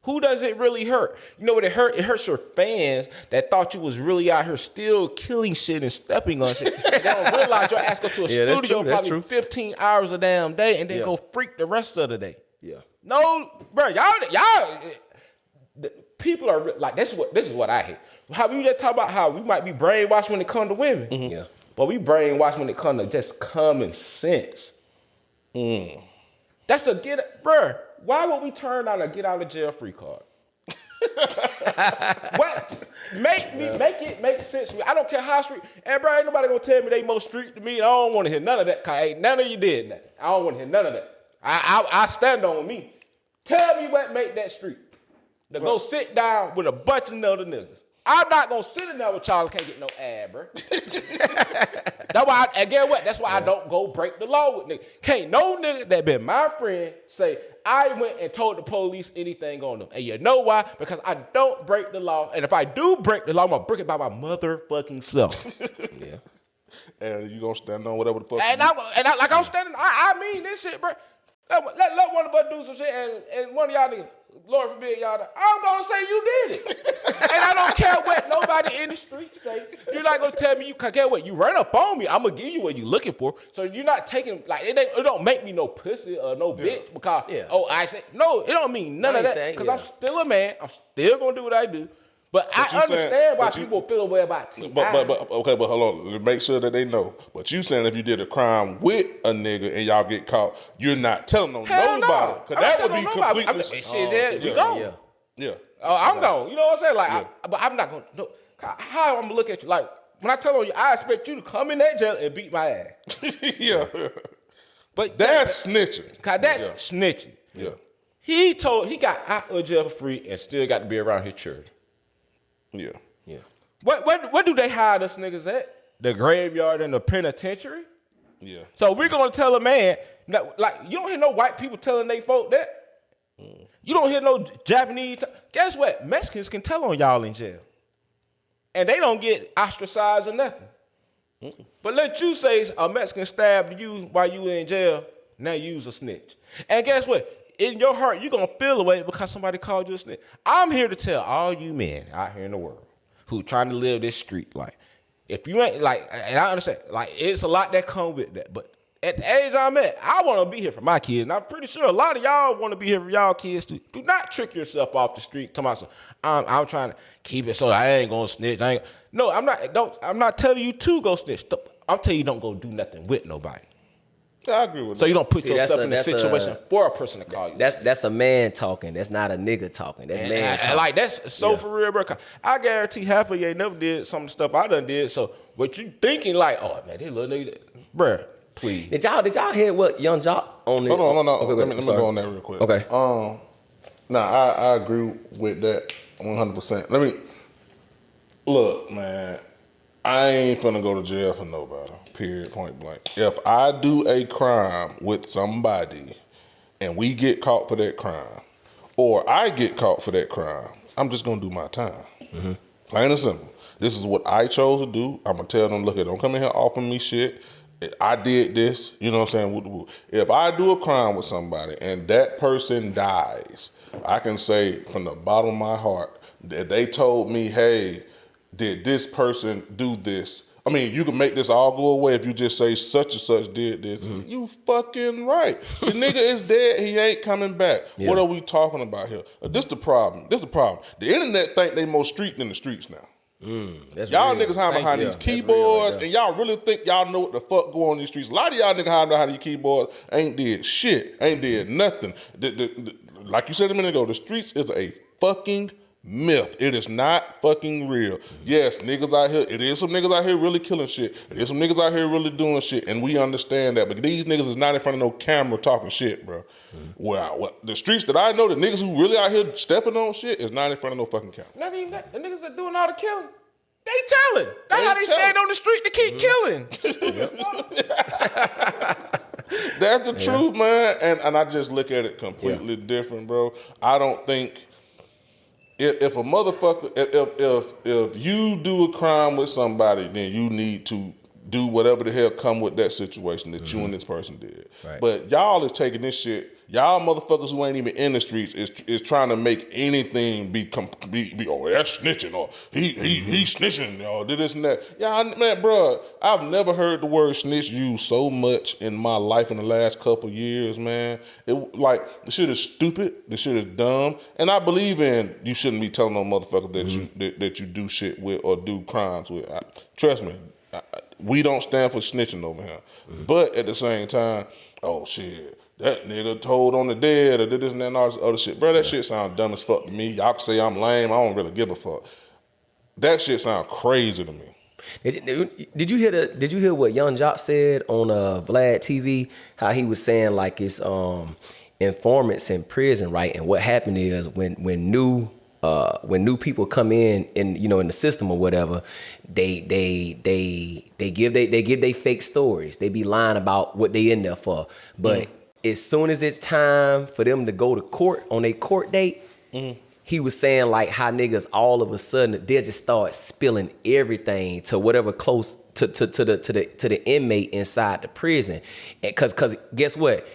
Who does it really hurt? You know what it hurt? It hurts your fans that thought you was really out here still killing shit and stepping on shit. They don't realize your ass go to a studio probably 15 hours a damn day and then go freak the rest of the day. Yeah. No, bro, y'all. People are like, this is what I hate. How we just talk about how we might be brainwashed when it comes to women. Mm-hmm. Yeah. But we brainwashed when it comes to just common sense. That's bruh, why would we turn down a get out of jail free card? What? Make it make sense to me. I don't care how street. And bro, ain't nobody gonna tell me they more street to me. I don't want to hear none of that. Cause ain't none of you did nothing. I don't want to hear none of that. I stand on me. Tell me what make that street. To go sit down with a bunch of other niggas. I'm not gonna sit in there with y'all and can't get no ad, bro. That's why, and guess what? That's why I don't go break the law with niggas. Can't no nigga that been my friend say, I went and told the police anything on them. And you know why? Because I don't break the law. And if I do break the law, I'm gonna break it by my motherfucking self. Yeah. And you gonna stand on whatever the fuck. I'm standing, I mean this shit, bro. Let one of us do some shit, and one of y'all niggas, Lord forbid y'all, I'm gonna say you did it. And I don't care what nobody in the street say. You're not gonna tell me cause guess what? You run up on me, I'm gonna give you what you looking for. So you're not taking, like, it don't make me no pussy or no bitch because, I say, no, it don't mean none of that. Because I'm still a man. I'm still gonna do what I do. But I understand why people feel a way about T.I. But hold on. To make sure that they know. But you saying if you did a crime with a nigga and y'all get caught, you're not telling on nobody. Because that would be completely... You gone. Yeah. Oh, I'm gone. You know what I'm saying? Like, but I'm not going to... How I'm going to look at you? Like, when I tell on you, I expect you to come in that jail and beat my ass. Yeah. But that's snitching. Because that's snitching. Yeah. He got out of jail for free and still got to be around his children. Yeah. Yeah. What do they hide us niggas at? The graveyard and the penitentiary? Yeah. So we're gonna tell a man, like, you don't hear no white people telling they folk that. You don't hear no Japanese. Guess what? Mexicans can tell on y'all in jail. And they don't get ostracized or nothing. But let you say a Mexican stabbed you while you in jail, now you's a snitch. And guess what? In your heart, you're going to feel away because somebody called you a snitch. I'm here to tell all you men out here in the world who trying to live this street life. If you ain't, like, and I understand, like, it's a lot that come with that. But at the age I'm at, I want to be here for my kids. And I'm pretty sure a lot of y'all want to be here for y'all kids too. Do not trick yourself off the street. Tell myself, I'm trying to keep it so I ain't going to snitch. No, I'm not telling you to go snitch. I'm telling you don't go do nothing with nobody. Yeah, I agree with that. So you don't put yourself in a situation for a person to call you. That's a man talking. That's not a nigga talking. That's man talking. Like, that's so for real, bro. I guarantee half of you ain't never did some stuff I done did. So what you thinking like, oh, man, they little nigga, bro, please. Did y'all hear what Young Jock on it? Hold on. Okay, let me go on that real quick. Okay. I agree with that 100%. Look, man, I ain't finna go to jail for nobody. Period, point blank. If I do a crime with somebody and we get caught for that crime, or I get caught for that crime, I'm just gonna do my time. Plain and simple. This is what I chose to do. I'm gonna tell them, look, don't come in here offering me shit. I did this, you know what I'm saying? If I do a crime with somebody and that person dies, I can say from the bottom of my heart that they told me, hey, did this person do this? I mean, you can make this all go away if you just say such and such did this. You fucking right. The nigga is dead. He ain't coming back. Yeah. What are we talking about here? This the problem. The internet think they more street than the streets now. Y'all niggas hide behind these keyboards, and y'all really think y'all know what the fuck go on these streets. A lot of y'all niggas hide behind these keyboards ain't did shit. Ain't did nothing. Like you said a minute ago, the streets is a fucking myth. It is not fucking real. Yes, niggas out here, it is some niggas out here really killing shit. It is some niggas out here really doing shit, and we understand that. But these niggas is not in front of no camera talking shit, bro. Well, the streets that I know, the niggas who really out here stepping on shit is not in front of no fucking camera. Not even that. The niggas that doing all the killing, they telling. That's how they stand on the street to keep killing. That's the truth, man. And I just look at it completely different, bro. I don't think if a motherfucker, if you do a crime with somebody, then you need to do whatever the hell come with that situation that you and this person did. Right. But y'all is taking this shit. Y'all motherfuckers who ain't even in the streets is trying to make anything be oh, that's snitching, or he snitching, or this and that. Y'all, man, bro, I've never heard the word snitch used so much in my life in the last couple years, man. The shit is stupid, the shit is dumb, and I believe in you shouldn't be telling no motherfucker that you do shit with or do crimes with. Trust me, we don't stand for snitching over here. But at the same time, oh shit, that nigga told on the dead or did this and that and all this other shit. Bro, that shit sound dumb as fuck to me. Y'all can say I'm lame. I don't really give a fuck. That shit sound crazy to me. Did you hear what Young Jock said on Vlad TV? How he was saying like it's informants in prison, right? And what happened is when new people come in the system or whatever, they give they fake stories. They be lying about what they in there for. But as soon as it's time for them to go to court on their court date, he was saying like how niggas all of a sudden they'll just start spilling everything to whatever close to the inmate inside the prison. Cause guess what?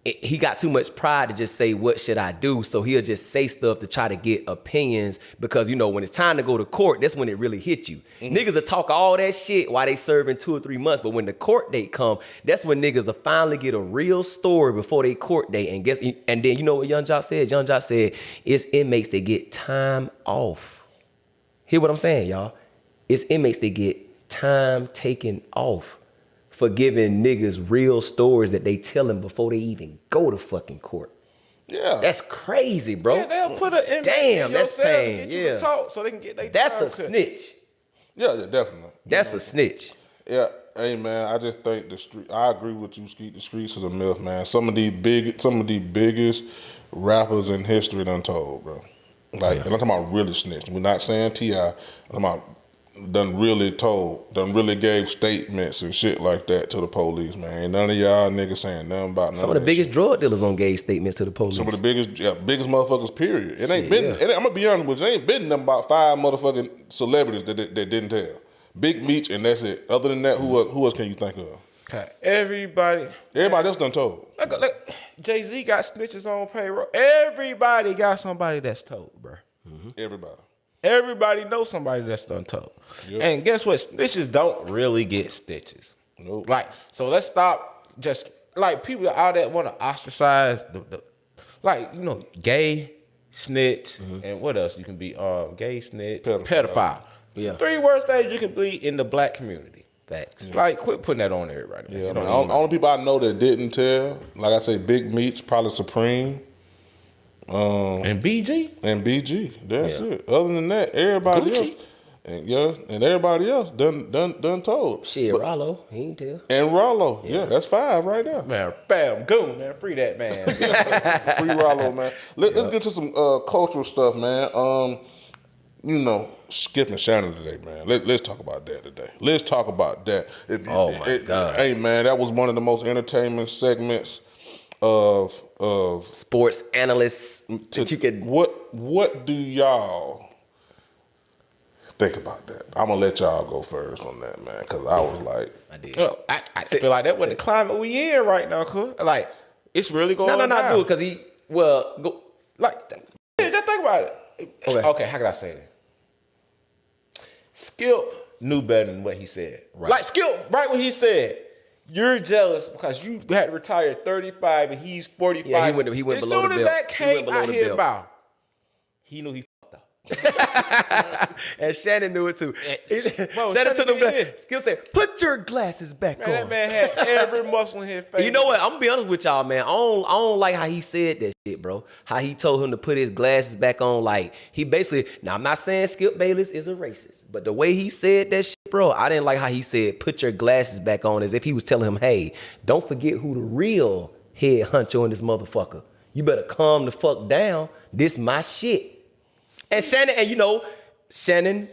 he got too much pride to just say, what should I do? So he'll just say stuff to try to get opinions because, when it's time to go to court, that's when it really hit you. Niggas will talk all that shit while they serving 2 or 3 months, but when the court date come, that's when niggas will finally get a real story before they court date. And then you know what Young Jock said? Young Jock said, it's inmates that get time off. Hear what I'm saying, y'all? It's inmates that get time taken off for giving niggas real stories that they tell them before they even go to fucking court. Yeah. That's crazy, bro. Yeah, they'll put an inmate Damn, in that's your cell to pain. get you to talk so they can get their That's time a cut. snitch. Yeah, definitely. That's a snitch. Yeah, hey man, I just think the street. I agree with you, Skeet. The streets is a myth, man. Some of the biggest rappers in history done told, bro. Like, and I'm talking about really snitching. We're not saying T.I. I'm talking about done really gave statements and shit like that to the police, man. Ain't none of y'all niggas saying nothing about none Some of the that biggest shit. drug dealers on gay statements to the police. Some of the biggest motherfuckers, period. It ain't Shit, been, yeah. I'm gonna be honest with you, it ain't been nothing about 5 motherfucking celebrities that didn't tell. Big Meech, and that's it. Other than that, who else can you think of? Okay. Everybody Everybody else done told. like Jay-Z got snitches on payroll. Everybody got somebody that's told, bro. Everybody. Everybody knows somebody that's done told. Yep. And guess what? Snitches don't really get stitches. Nope. Like, so let's stop just, like, people out there want to ostracize the gay, snitch, and what else? You can be gay, snitch, pedophile. Yeah. 3 worst things you can be in the black community. Facts. Like, quit putting that on everybody. Yeah, man. Only people I know that didn't tell, like I say, Big Meech, probably Supreme. And BG? And BG. That's it. Other than that, everybody Gucci. else. And everybody else done told. Shit, Rollo, he ain't tell. And Rollo. Yeah, that's 5 right there. Man, bam, goon, man. Free that man. Free Rollo, man. Let's get to some cultural stuff, man. Skip and Shannon today, man. Let's talk about that today. Let's talk about that. God. Hey, man, that was one of the most entertainment segments of Sports analysts that you could. What do y'all think about that? I'm gonna let y'all go first on that, man, because I was like, I did. I feel like that was the climate we in right now, cuz. Like, it's really going down. No, do it, because go. Like, just think about it. Okay, how can I say that? Skip knew better than what he said. Right. Like, Skip, right when he said, you're jealous because you had to retire at 35 and he's 45. Yeah, he went below the belt. As soon as that came out his mouth, he knew he fucked up. And Shannon knew it too. Bro, Shannon took them did. glasses. Skip said, "Put your glasses back Man, on." that man had every muscle in his face. You know what? I'm gonna be honest with y'all, man. I don't like how he said that shit, bro. How he told him to put his glasses back on. Like, he basically, now I'm not saying Skip Bayless is a racist, but the way he said that shit, bro, I didn't like how he said, "Put your glasses back on," as if he was telling him, "Hey, don't forget who the real head honcho in this motherfucker. You better calm the fuck down. This my shit." And Shannon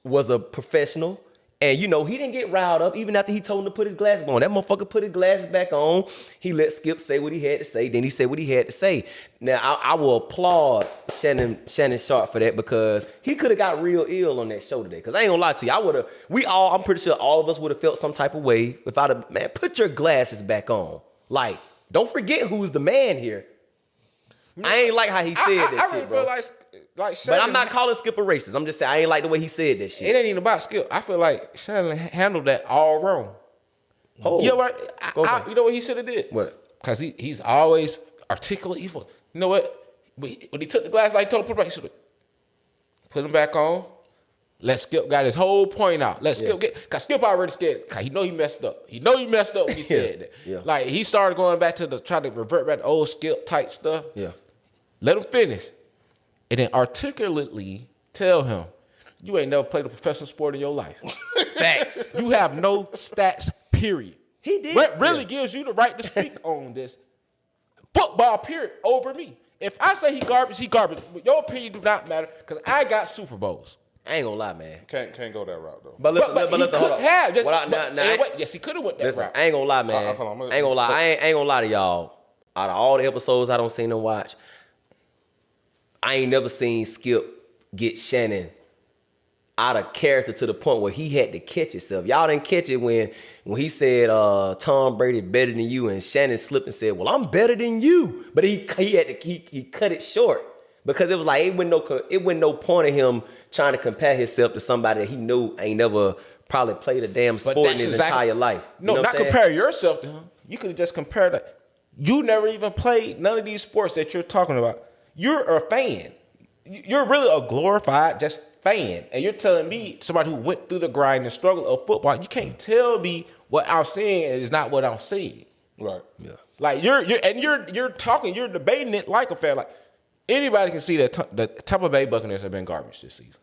was a professional. And, he didn't get riled up even after he told him to put his glasses on. That motherfucker put his glasses back on. He let Skip say what he had to say. Then he said what he had to say. Now, I will applaud Shannon Sharpe for that, because he could have got real ill on that show today. Because I ain't gonna lie to you. I'm pretty sure all of us would have felt some type of way if I'd have, man, put your glasses back on. Like, don't forget who's the man here. I ain't like how he said that I really shit, bro. feel like Shannon, But I'm not calling Skip a racist. I'm just saying I ain't like the way he said that shit. It ain't even about Skip. I feel like Shannon handled that all wrong. Oh, You know what? You know what he should have did? What? Because he's always articulate. You know what? When he took the glass, like he told him to put it back, he should have put him back on. Let Skip got his whole point out. Let Skip because Skip already scared. Cause he know he messed up. He know he messed up when he said that. Yeah. Like, he started going back to trying to revert back to old Skip type stuff. Yeah. Let him finish. And then articulately tell him, you ain't never played a professional sport in your life. Facts. You have no stats, period. He did. What really gives you the right to speak on this football, period, over me? If I say he garbage, he garbage. But your opinion do not matter, because I got Super Bowls. I ain't gonna lie, man. can't go that route though. But listen, But he listen, hold could on. have. Yes, he could have went that Listen, route. I ain't gonna lie, man. Hold on, I ain't gonna lie. I ain't gonna lie to y'all. Out of all the episodes I don't seen them watch, I ain't never seen Skip get Shannon. out of character to the point where he had to catch himself. Y'all didn't catch it when he said Tom Brady better than you, and Shannon slipped and said, "Well, I'm better than you," but he cut it short because it was like it wasn't no point of him trying to compare himself to somebody that he knew ain't never probably played a damn sport in his entire life. No, not compare yourself to him. You could just compare that. You never even played none of these sports that you're talking about. You're a fan. You're really a glorified just fan. And you're telling me, somebody who went through the grind and struggle of football, you can't tell me what I'm seeing is not what I'm seeing. Right. Yeah. Like you're debating it like a fan. Like anybody can see that the Tampa Bay Buccaneers have been garbage this season.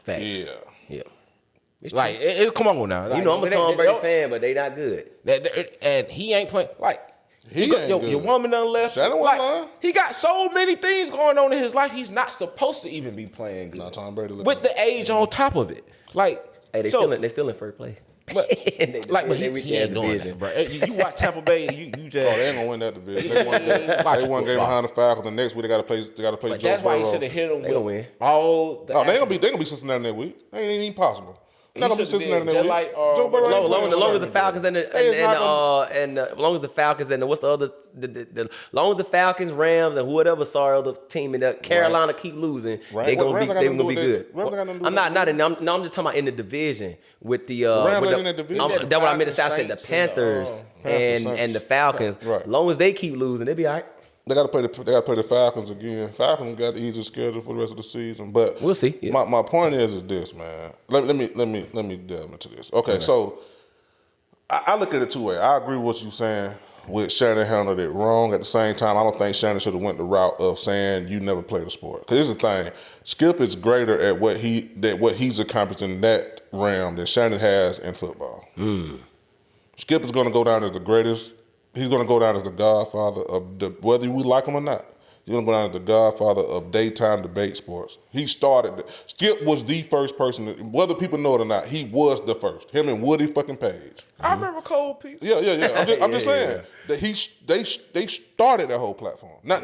Facts. Yeah. It's like, come on now. Like, I'm a Tom Brady fan, but they not good. And he ain't playing. Like, your woman done left. Shannon wasn't lying. He got so many things going on in his life. He's not supposed to even be playing good. No, Tom Brady with the age on top of it. Like, hey, they still in first place. But he ain't doing that, bro. You watch Tampa Bay, you just. Oh, they ain't gonna win that division. They won game behind the Falcons. The next week they gotta play. But Joe Burrow. That's why he should have hit them. They gonna win. All. They gonna be Cincinnati that week. They ain't even possible. Not gonna be Cincinnati that week. Like, Joe Burrow. Long as the Falcons and long as the Falcons and what's the other? Long as the Falcons, Rams, and whatever other team in that Carolina keep losing, they gonna be good. I'm just talking about in the division with the. That's what I meant to say. I said the Panthers and the Falcons. As long as they keep losing, they'll be all right. They got to play the Falcons again. Falcons got the easiest schedule for the rest of the season, but we'll see. Yeah. My point is this, man. Let me delve into this. Okay, so I look at it two ways. I agree with what you're saying. With Shannon handled it wrong. At the same time, I don't think Shannon should have went the route of saying you never played a sport. Because here's the thing: Skip is greater at what he's accomplished in that realm than Shannon has in football. Skip is going to go down as the greatest. He's going to go down as the godfather of whether we like him or not. He's going to go down as the godfather of daytime debate sports. He started. Skip was the first person, whether people know it or not, he was the first. Him and Woody fucking Page. I remember Cold Pizza. Yeah. I'm just saying that they started that whole platform. Not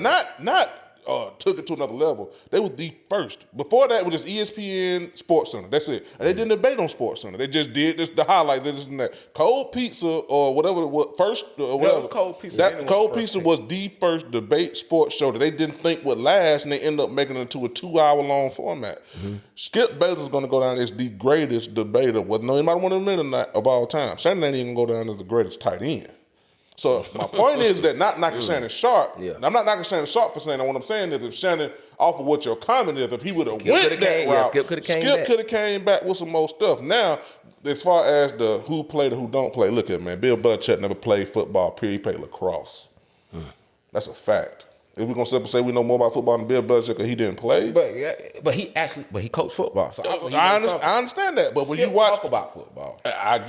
took it to another level. They were the first. Before that, it was just ESPN Sports Center. That's it. And they didn't debate on Sports Center. They just did this, the highlight, this and that. Cold Pizza or whatever it was, first or whatever. No, Cold Pizza. Cold Pizza was the first debate sports show that they didn't think would last, and they ended up making it into a 2-hour-long format. Skip Bayless is going to go down as the greatest debater, whether anybody want to admit or not, of all time. Shannon ain't even go down as the greatest tight end. So my point is that not knocking Shannon Sharpe. Yeah. I'm not knocking Shannon Sharpe for saying that. What I'm saying is if Shannon, off of what your comment is, if he would have went that route, Skip could have came back with some more stuff. Now, as far as the who played and who don't play, look at man, Bill Belichick never played football. Period. He played lacrosse. That's a fact. If we're gonna simply say we know more about football than Bill Belichick because he didn't play, but he coached football. So I understand that. But when you watch talk about football, I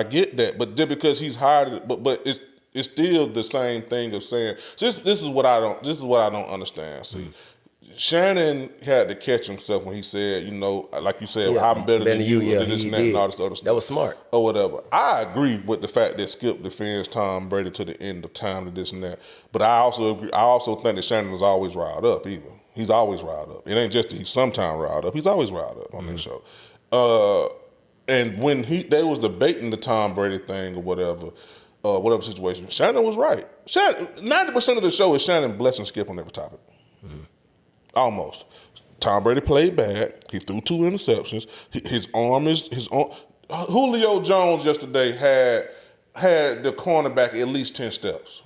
get that. But just because he's hired, but it's still the same thing of saying. This is what I don't understand. See, Shannon had to catch himself when he said, like you said, I'm better than you, and all this other stuff. That was smart. Or whatever. I agree with the fact that Skip defends Tom Brady to the end of time and this and that. But I also agree. I also think that Shannon is always riled up either. He's always riled up. It ain't just that he's sometimes riled up. He's always riled up on this show. And when they was debating the Tom Brady thing or whatever situation, Shannon was right. 90% of the show is Shannon blessing Skip on every topic. Almost. Tom Brady played bad. He threw 2 interceptions. His arm. Julio Jones yesterday had the cornerback at least 10 steps.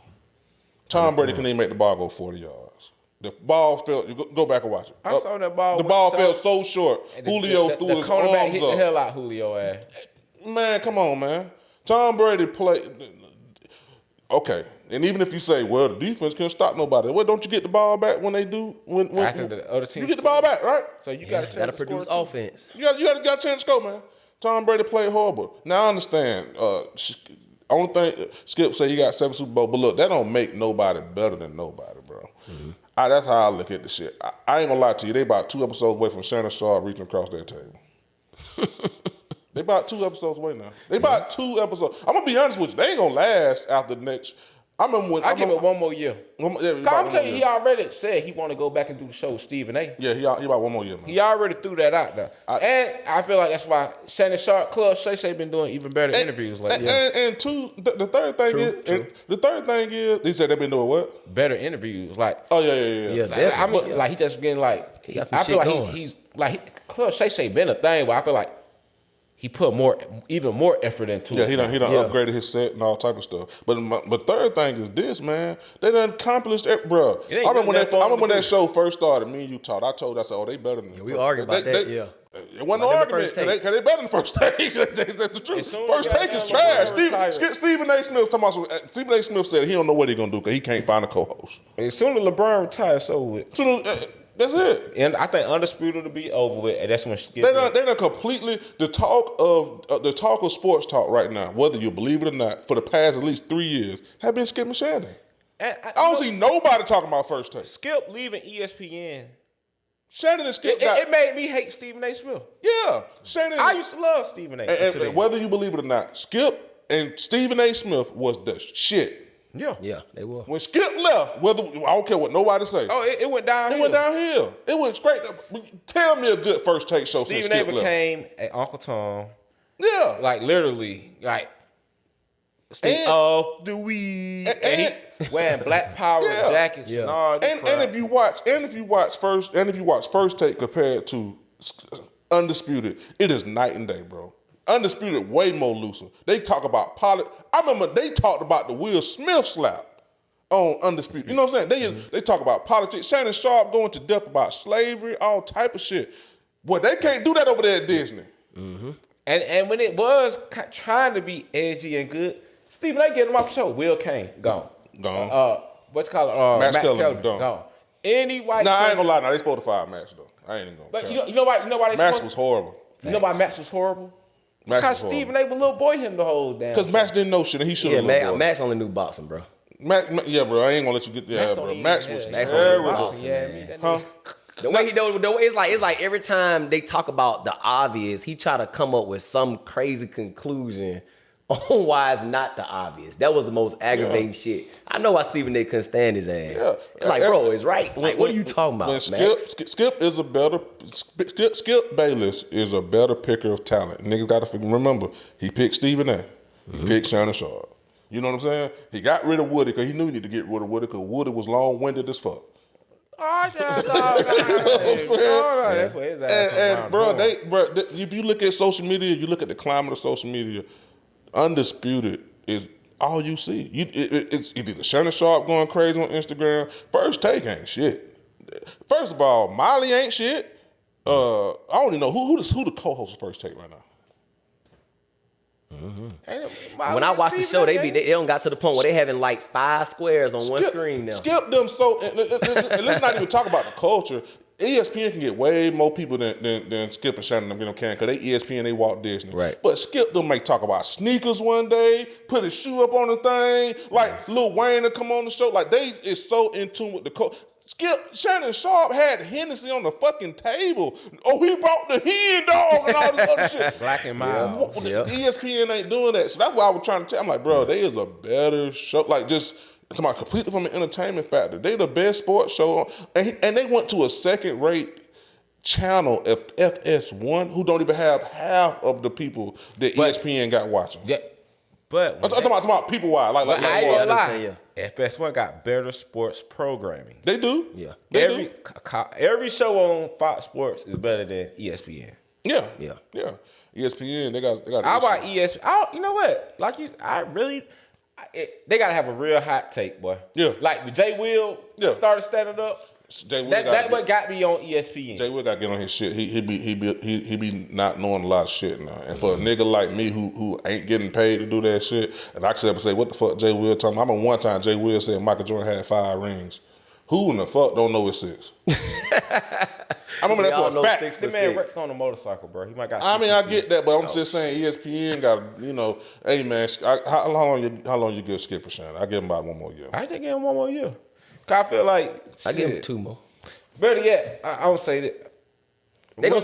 Tom Brady couldn't even make the ball go 40 yards. The ball fell. Go back and watch it. I saw that ball. The ball fell so short. Julio threw his arms up. Hit the hell out Julio ass. Man, come on, man. Tom Brady played. Okay. And even if you say, well, the defense can't stop nobody, well, don't you get the ball back when they do? When I think the other team you get the ball back, right? So you got to produce offense. You got a chance to score, man. Tom Brady played horrible. Now I understand. Only thing Skip said he got 7 Super Bowls, but look, that don't make nobody better than nobody, bro. That's how I look at the shit. I ain't gonna lie to you. They about 2 episodes away from Shannon Sharpe reaching across that table. They about 2 episodes away now. They about 2 episodes. I'm gonna be honest with you. They ain't gonna last after the next. I remember when I give it one more year. Yeah, I'm telling you, he already said he want to go back and do the show with Stephen A. Yeah, he about one more year, man. He already threw that out there. And I feel like that's why Shannon, Sharpe, Club Shay been doing even better interviews. Like, and two, the third thing is, he said they've been doing what? Better interviews. Like, Yeah, definitely. Like he just getting like, He got some I feel shit like going. he's like Club Shay been a thing, but I feel like he put even more effort into it. Yeah, he done upgraded his set and all type of stuff. But third thing is this, man. They done accomplished it, bro. I remember when that show first started. Me and you talked. I said, "Oh, they better than." Yeah, we argued about that. Yeah. It wasn't no argument because they better than first take. That's the truth. First take is trash. Stephen A. Smith talking about. Stephen A. Smith said he don't know what he gonna do because he can't find a co-host. As soon as LeBron retires, so with. That's it. And I think Undisputed will be over with, and that's when Skip. They done completely the talk of sports talk right now, whether you believe it or not, for the past at least 3 years, have been Skip and Shannon. I don't see nobody talking about First Take. Skip leaving ESPN. Shannon and Skip. It made me hate Stephen A. Smith. Yeah, Shannon. I used to love Stephen A. And whether you believe it or not, Skip and Stephen A. Smith was the shit. Yeah, they were. When Skip left, I don't care what nobody say. Oh, it went downhill. It went downhill. It went straight. Tell me a good First Take show since Stephen Skip A. became an Uncle Tom. Yeah, like literally, like off the weed, and he wearing Black Power jackets and all this crap. And if you watch First Take compared to Undisputed, it is night and day, bro. Undisputed way more looser. They talk about politics. I remember they talked about the Will Smith slap on Undisputed. You know what I'm saying? They talk about politics. Shannon Sharpe going to death about slavery, all type of shit. Boy, they can't do that over there at Disney. Mm-hmm. And when it was trying to be edgy and good, Stephen A. get him off the show. Will Kane gone. What's called Max Kellerman gone. Any white. Nah, I ain't gonna lie. Now they supposed to fire Max though. I ain't even gonna. But you know why they Max was horrible. You know why Max was horrible? Because Stephen A. was little boy him the whole damn. Because Max didn't know shit and he should have. Yeah, Max only knew boxing, bro. Bro, I ain't gonna let you get there, bro. Max was terrible. Huh? The way it's like every time they talk about the obvious, he try to come up with some crazy conclusion on why it's not the obvious. That was the most aggravating shit. I know why Stephen A. couldn't stand his ass. Yeah. It's like, bro, it's right. Like, what are you talking about, Max? Skip Bayless is a better picker of talent. Niggas got to remember, he picked Stephen A. He picked Shannon Sharpe. You know what I'm saying? He got rid of Woody because he knew he needed to get rid of Woody because Woody was long-winded as fuck. If you look at social media, you look at the climate of social media, Undisputed is all you see. It's either Shannon Sharpe going crazy on Instagram. First Take ain't shit. First of all, Molly ain't shit. I don't even know who the co-host of First Take right now. Mm-hmm. When I watch the show, they don't got to the point where they having like 5 squares on one screen now. Skip them so. And let's not even talk about the culture. ESPN can get way more people than Skip and Shannon them can because they ESPN, they Walt Disney. Right. But Skip them may talk about sneakers one day, put his shoe up on the thing, like Lil Wayne to come on the show. Like they is so in tune with the culture. Shannon Sharpe had Hennessy on the fucking table. Oh, he brought the hen dog and all this other shit. Black and mild. ESPN ain't doing that. So that's why I was trying to tell. I'm like, bro, they is a better show. Like just come on, completely from an entertainment factor. They the best sports show. And they went to a second-rate channel, FS1, who don't even have half of the people that ESPN got watching. Yeah. But I'm talking about people-wise. Like I ain't gonna lie. FS1 got better sports programming. They do. Yeah. Every show on Fox Sports is better than ESPN. Yeah. ESPN, they got. How about ESPN? You know what? They gotta have a real hot take, boy. Yeah. Like when Jay Will started standing up. That's what got me on ESPN. Jay Will got to get on his shit. He be not knowing a lot of shit now. And for a nigga like me who ain't getting paid to do that shit, and I could say, what the fuck Jay Will talking about? I remember one time Jay Will said Michael Jordan had 5 rings. Who in the fuck don't know it's 6? I remember that for a fact. The man wrecks on a motorcycle, bro. He might got. I get that, but I'm just saying ESPN got, hey man, how long you give Skip and Shannon? I give him about 1 more year. I think give him 1 more year. Cause I feel like I give him 2 more. Better yet, I don't say that. They gonna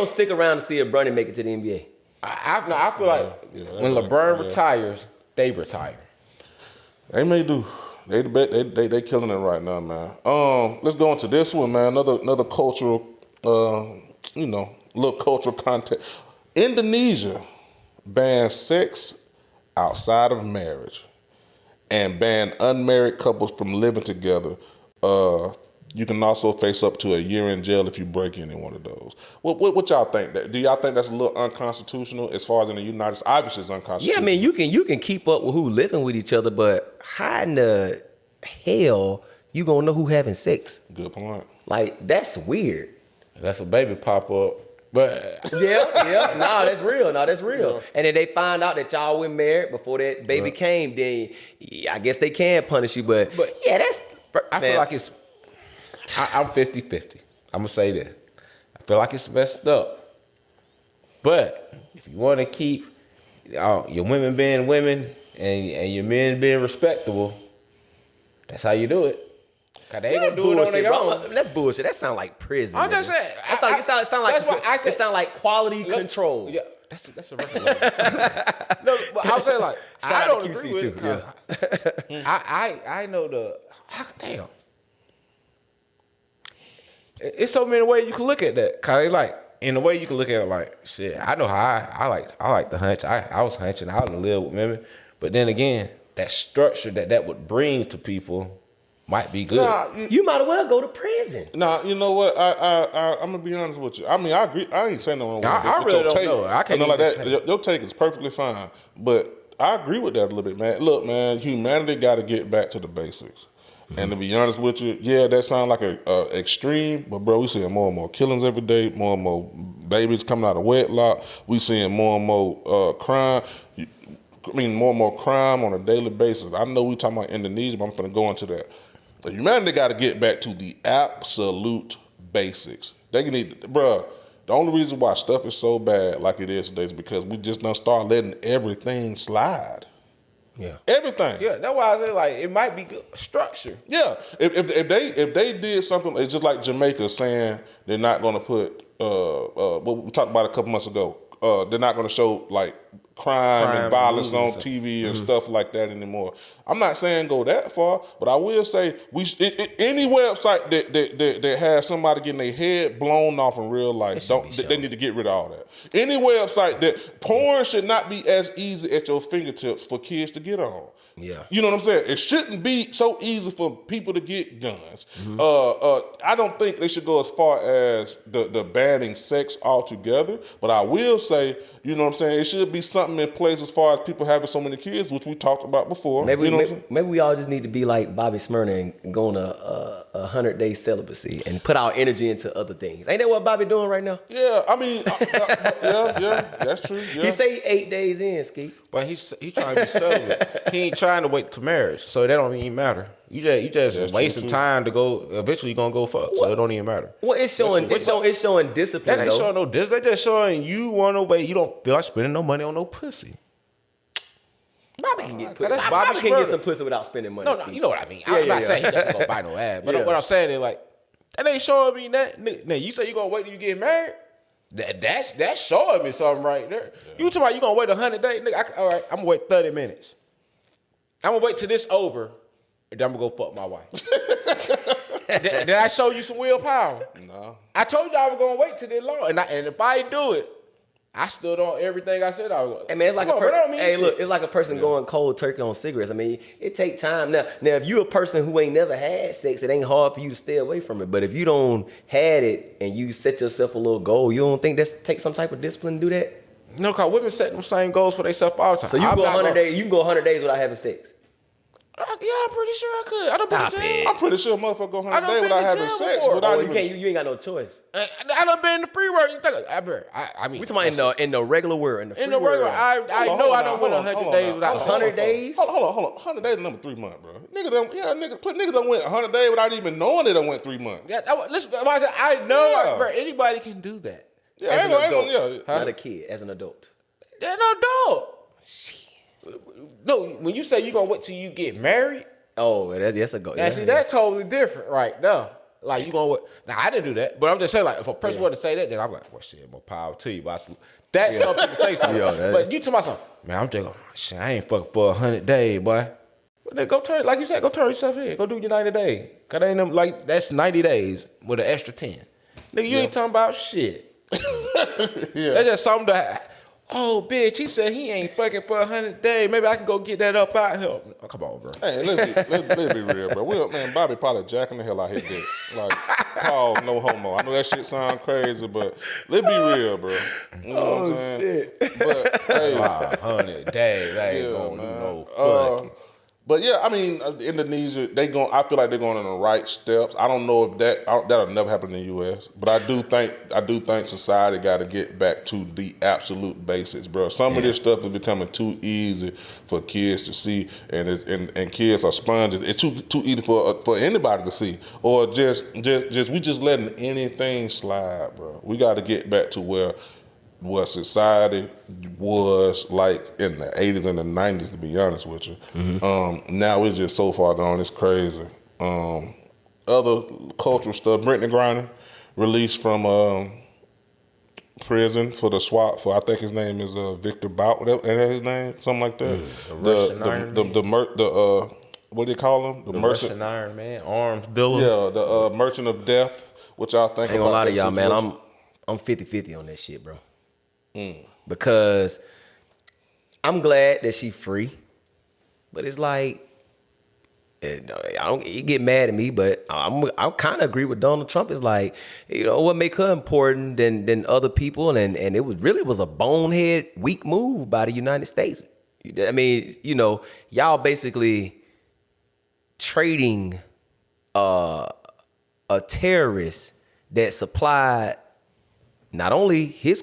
stick around to see if Brittney make it to the NBA. I feel like when LeBron retires, they retire. They may do. They killing it right now, man. Let's go into this one, man. Another cultural, little cultural context. Indonesia bans sex outside of marriage and ban unmarried couples from living together. You can also face up to a year in jail if you break any one of those. What y'all think? Do y'all think that's a little unconstitutional as far as in the United States? Obviously, it's unconstitutional. Yeah, I mean, you can keep up with who living with each other, but how in the hell you gonna know who having sex? Good point. Like, that's weird. That's a baby pop up. But Yeah. No, that's real. Yeah. And then they find out that y'all were married before that baby came, then I guess they can punish you. But yeah, that's... I feel like it's... I'm 50-50. I'm going to say that. I feel like it's messed up. But if you want to keep your women being women and your men being respectable, that's how you do it. Cause they ain't gonna do it on their own. That's bullshit. That sound like prison. I'm just saying. It sound like quality control. Yeah, that's a record. No, but I'm saying like I don't agree with it. Yeah. I know damn. It's so many ways you can look at that. Cause like in the way you can look at it, like shit. I know how I like the hunch. I was hunching. I was to live with women, but then again, that structure that would bring to people might be good. Nah, you might as well go to prison. Nah, you know what? I'm gonna be honest with you. I mean, I agree. I ain't saying no wrong. I really don't know. I can't like that. Your take is perfectly fine, but I agree with that a little bit, man. Look, man, humanity got to get back to the basics. Mm-hmm. And to be honest with you, yeah, that sounds like a extreme, but bro, we seeing more and more killings every day, more and more babies coming out of wedlock. We seeing more and more crime. More and more crime on a daily basis. I know we talking about Indonesia, but I'm finna go into that. Humanity got to get back to the absolute basics. They need, bruh. The only reason why stuff is so bad like it is today is because we just done start letting everything slide. Yeah, everything. Yeah, that's why I say like it might be good structure. Yeah, if they did something, it's just like Jamaica saying they're not going to put what we talked about a couple months ago. They're not going to show like crime and violence on TV and stuff like that anymore. I'm not saying go that far, but I will say any website that has somebody getting their head blown off in real life, they need to get rid of all that. Any website that porn should not be as easy at your fingertips for kids to get on. Yeah, you know what I'm saying? It shouldn't be so easy for people to get guns. Mm-hmm. I don't think they should go as far as the banning sex altogether, but I will say, you know what I'm saying, it should be something in place as far as people having so many kids, which we talked about before. Maybe we all just need to be like Bobby Smyrna and go on a 100-day celibacy and put our energy into other things. Ain't that what Bobby doing right now? Yeah, I mean, yeah, that's true. Yeah. He say 8 days in, Ski. But he trying to be celibate. He ain't trying to wait to marriage, so that don't even matter. You just wasting time to go. Eventually, you gonna go fuck, so it don't even matter. Well, it's showing discipline. That ain't showing no discipline. They just showing you want to wait. You don't feel like spending no money on no pussy. Bobby can get pussy. Bobby can get some pussy without spending money. No, you know what I mean. I'm not saying he just gonna buy no ass, but what I'm saying is like that ain't showing me that. Now you say you gonna wait till you get married. That's showing me something right there. Yeah. You talking about you gonna wait 100 days, nigga? All right, I'm gonna wait 30 minutes. I'm gonna wait till this over, and then I'm gonna go fuck my wife. Did I show you some willpower? No. I told you I was gonna wait till this long, and if I do it, I stood on everything I said I was. Hey man, it's like it's like a person going cold turkey on cigarettes. I mean, it take time. Now if you a person who ain't never had sex, it ain't hard for you to stay away from it. But if you don't had it and you set yourself a little goal, you don't think that's take some type of discipline to do that? No, cause women set them same goals for themselves all the time. So you go 100 days. You can go 100 days without having sex. Yeah, I'm pretty sure I could. Stop it. I'm pretty sure a motherfucker go 100 days without having sex. You ain't got no choice. I done been in the free world. You think I mean, we talking about in the regular world. In the regular, I know I don't went 100 days without 100 days. Hold on. 100 days is number 3 months, bro. Nigga done went 100 days without even knowing it done went 3 months. Yeah, listen, I know, bro. Anybody can do that. Yeah, as an adult. Not a kid, as an adult. They're an adult. Shit. No, when you say you gonna wait till you get married. Oh, that's a go. Now, see, that's totally different right now. Like, you gonna... Now, I didn't do that, but I'm just saying, like, if a person were to say that, then I'm like, well, shit, more power to you. But that's something to say something. But you talking about something, man, I'm just going, shit, I ain't fucking for 100 days, boy. Then go turn, like you said, go turn yourself in. Go do your 90 days. Cause ain't them, like, that's 90 days with an extra 10. Nigga, you ain't talking about shit. That's just something that, oh, bitch, he said he ain't fucking for 100 days. Maybe I can go get that up out here. Oh, come on, bro. Hey, let's be real, bro. Man, Bobby probably jacking the hell out his dick. Like, Paul, no homo. I know that shit sound crazy, but let's be real, bro. You know what I'm saying? Shit. But, hey. 100 days, I ain't gonna do no fucking. But yeah, I mean, Indonesia, I feel like they're going in the right steps. I don't know if that'll never happen in the U.S., but I do think society got to get back to the absolute basics, bro. Some of this stuff is becoming too easy for kids to see, and kids are sponges. It's too easy for anybody to see, or just we just letting anything slide, bro. We got to get back to where what society was like in the 80s and the 90s, to be honest with you. Now it's just so far gone, it's crazy. Other cultural stuff, Brittney Griner released from prison for the swap for, I think his name is Victor Bout, whatever his name, something like that. What do they call him? The Russian Iron Man, arms dealer. Yeah, the merchant of death. What y'all think? I ain't gonna lie to y'all, man. I'm 50-50 on that shit, bro. Because I'm glad that she free, but it's like, you get mad at me, but I kind of agree with Donald Trump. It's like, you know, what make her important than other people, and it was a bonehead, weak move by the United States. I mean, you know, y'all basically trading a terrorist that supplied not only his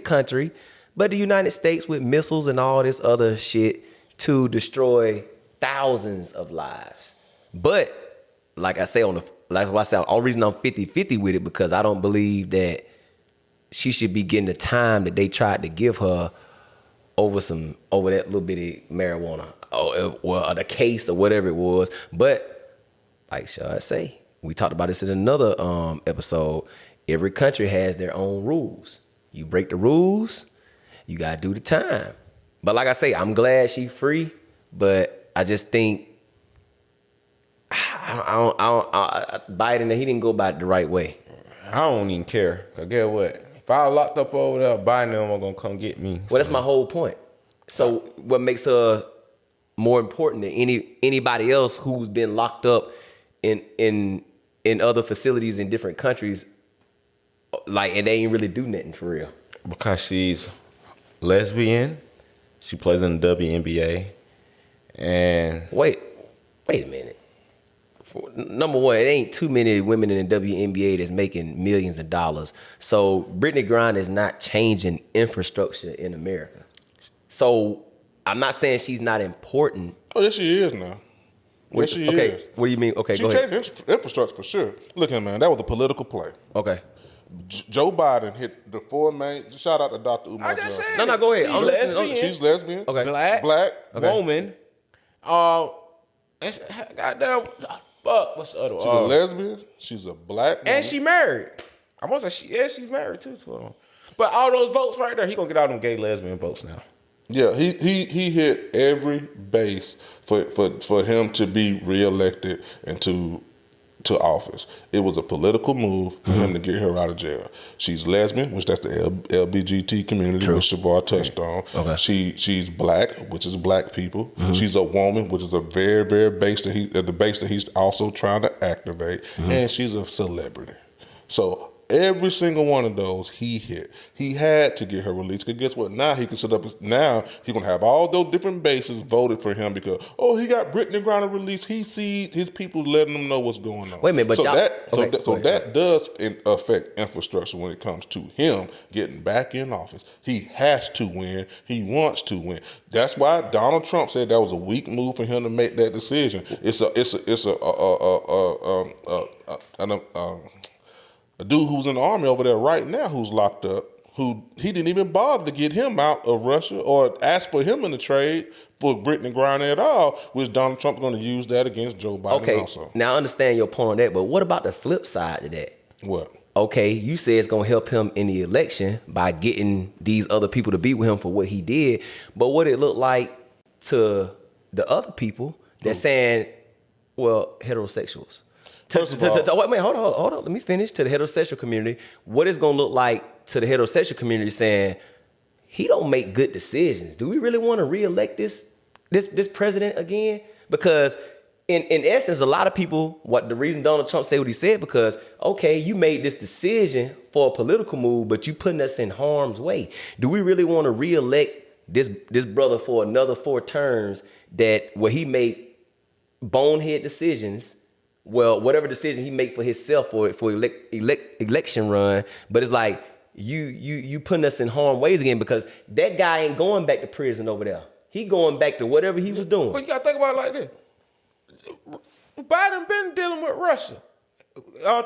country, but the United States with missiles and all this other shit to destroy thousands of lives. But like I say, the only reason I'm 50-50 with it, because I don't believe that she should be getting the time that they tried to give her over that little bitty marijuana or the case or whatever it was. But like Sharpe say, we talked about this in another episode. Every country has their own rules. You break the rules, you gotta do the time. But like I say, I'm glad she free, but I just think Biden, he didn't go about it the right way. I don't even care. Cause guess what? If I was locked up over there, Biden them are gonna come get me. Well, that's my whole point. So what makes her more important than anybody else who's been locked up in other facilities in different countries? Like, and they ain't really do nothing for real. Because she's lesbian, she plays in the WNBA, and wait a minute. Number one, it ain't too many women in the WNBA that's making millions of dollars. So Brittney Griner is not changing infrastructure in America. So I'm not saying she's not important. Oh, yes, she is now. Yes, she is. What do you mean? Okay, go ahead. She changed infrastructure for sure. Look at man, that was a political play. Okay. Joe Biden hit the four main. Shout out to Dr. Umar Johnson. No, go ahead. I'm lesbian. She's lesbian. Okay. Black. Okay. Woman. Goddamn. Fuck. What's the other one? She's a lesbian. She's a black woman. And she married. I want to say she's married too. But all those votes right there, he gonna get all them gay lesbian votes now. Yeah, he hit every base for him to be reelected and to office. It was a political move for him to get her out of jail. She's lesbian, which that's the LBGT community, which Shavar touched on. Okay. She's black, which is black people. She's a woman, which is a very, very base the base that he's also trying to activate. And she's a celebrity. So every single one of those he hit. He had to get her released. Because guess what? Now he can sit up. Now he's going to have all those different bases voted for him because, he got Brittney Griner released. He sees his people letting them know what's going on. Wait a minute, but that does affect infrastructure when it comes to him getting back in office. He has to win. He wants to win. That's why Donald Trump said that was a weak move for him to make that decision. A dude who's in the army over there right now who's locked up, who he didn't even bother to get him out of Russia or ask for him in the trade for Brittney Griner at all, which Donald Trump's going to use that against Joe Biden also. Now I understand your point on that, but what about the flip side to that? What? Okay, you say it's going to help him in the election by getting these other people to be with him for what he did, but what it look like to the other people that's saying, well, heterosexuals. First of all, Wait, hold on. Let me finish. To the heterosexual community, what it's gonna look like to the heterosexual community saying he don't make good decisions. Do we really want to reelect this president again? Because in essence, a lot of people, the reason Donald Trump said what he said, because okay, you made this decision for a political move, but you putting us in harm's way. Do we really want to reelect this brother for another 4 terms where he made bonehead decisions? Well, whatever decision he make for himself for election run, but it's like you putting us in harm's ways again, because that guy ain't going back to prison over there. He going back to whatever he was doing. But you gotta think about it like this. Biden been dealing with Russia.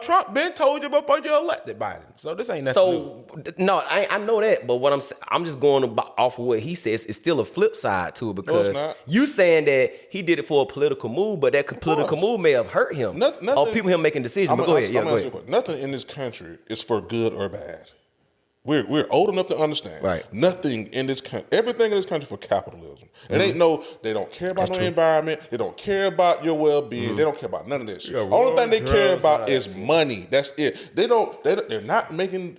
Trump been told you before you elected Biden. So this ain't nothing new. No, I know that, but what I'm just going off of what he says. It's still a flip side to it, because you saying that he did it for a political move, but that political move may have hurt him. Nothing, or people him making decisions. But go ahead. Go ahead. Nothing in this country is for good or bad. We're old enough to understand. Right. Nothing in this country, everything in this country is for capitalism. It ain't they don't care about the environment. They don't care about your well-being. They don't care about none of this shit. Only thing they care about is money. That's it. They're not making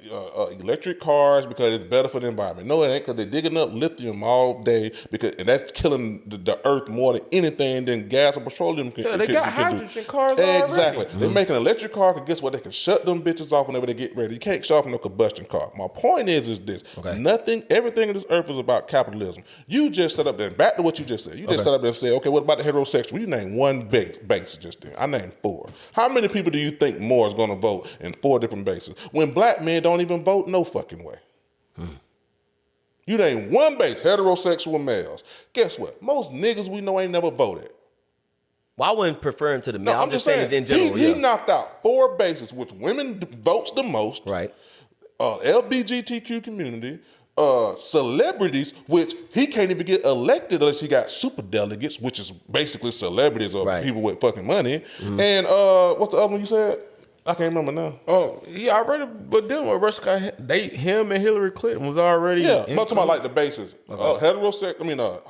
electric cars because it's better for the environment. No, it ain't, because they're digging up lithium all day, and that's killing the earth more than anything than gas or petroleum can do. They got hydrogen cars already. Exactly. They're making an electric car, because guess what? They can shut them bitches off whenever they get ready. You can't shut off no combustion car. My point is this. Okay. Everything in this earth is about capitalism. You just set up there, back to what you just said. You just set up there and said, okay, what about the heterosexual? You named one base just then. I named 4. How many people do you think more is going to vote in 4 different bases? When black men don't even vote, no fucking way. You named one base, heterosexual males. Guess what? Most niggas we know ain't never voted. Well, I wasn't preferring to the male. No, I'm just saying in general. He knocked out 4 bases, which women votes the most. Right. LGBTQ community, celebrities, which he can't even get elected unless he got super delegates, which is basically celebrities or people with fucking money. And what's the other one you said? I can't remember now. Oh, he already, but dealing with Russia, him and Hillary Clinton was already. Yeah, I'm talking about like the bases. Heterosexual,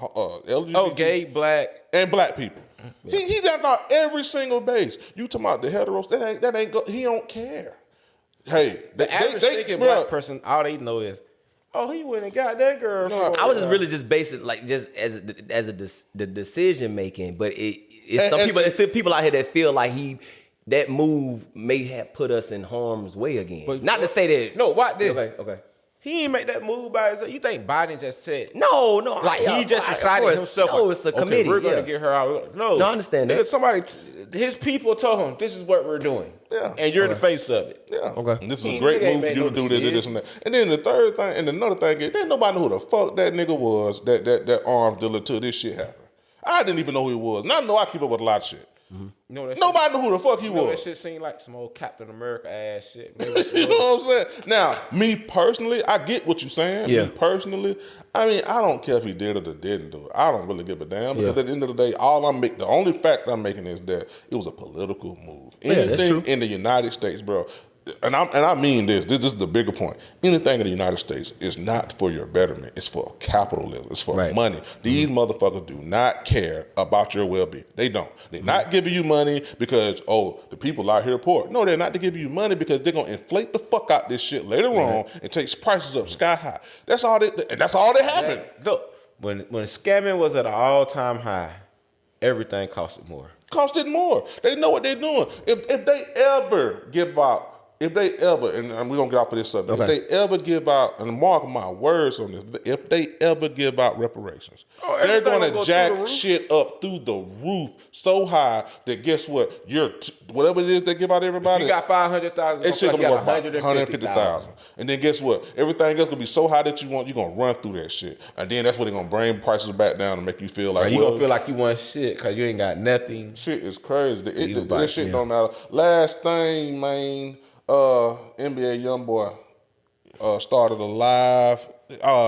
LGBT. Oh, gay, black. And black people. Yeah. He got out every single base. You talking about the heteros, that ain't he don't care. Hey, the average thinking black person, all they know is, oh, he went and got that girl. No, I was just really just basing like just as the decision making, but it's some people. It's people out here that feel like that move may have put us in harm's way again. But not to say that. No, what did? Okay. He ain't make that move by himself. You think Biden just said? No. Like he just decided himself. No, it's a committee. We're gonna get her out. No, I understand that. Somebody, his people told him, "This is what we're doing." Yeah. And you're the face of it. Yeah. Okay. And this is a great move for you to do this and that. And then the third thing, and another thing is, didn't nobody know who the fuck that nigga was that arms dealer till this shit happened. I didn't even know who he was. And I know I keep up with a lot of shit. Nobody knew who the fuck he was. That shit seemed like some old Captain America ass shit. You know what I'm saying? Now, me personally, I get what you're saying. Yeah. Me personally, I mean, I don't care if he did it or didn't do it. I don't really give a damn, because at the end of the day, the only fact I'm making is that it was a political move. Anything in the United States, bro. And I mean this is the bigger point. Anything in the United States is not for your betterment. It's for capitalism. It's for money. These motherfuckers do not care about your well-being. They don't. They're not giving you money because, the people out here are poor. No, they're not to give you money because they're going to inflate the fuck out this shit later on and take prices up sky high. That's all that happened. Look, when scamming was at an all-time high, everything costed more. They know what they're doing. If they ever give out, and we're going to get off of this subject, if they ever give out, and mark my words on this, if they ever give out reparations, they're going to jack shit up through the roof so high that guess what? Whatever it is they give out everybody. If you got 500,000, that shit going to go 150,000. And then guess what? Everything else going to be so high that you're going to run through that shit. And then that's what they're going to bring prices back down and make you feel like, you going to feel like you want shit because you ain't got nothing. Shit is crazy. This shit don't matter. Last thing, man. NBA Youngboy started a live.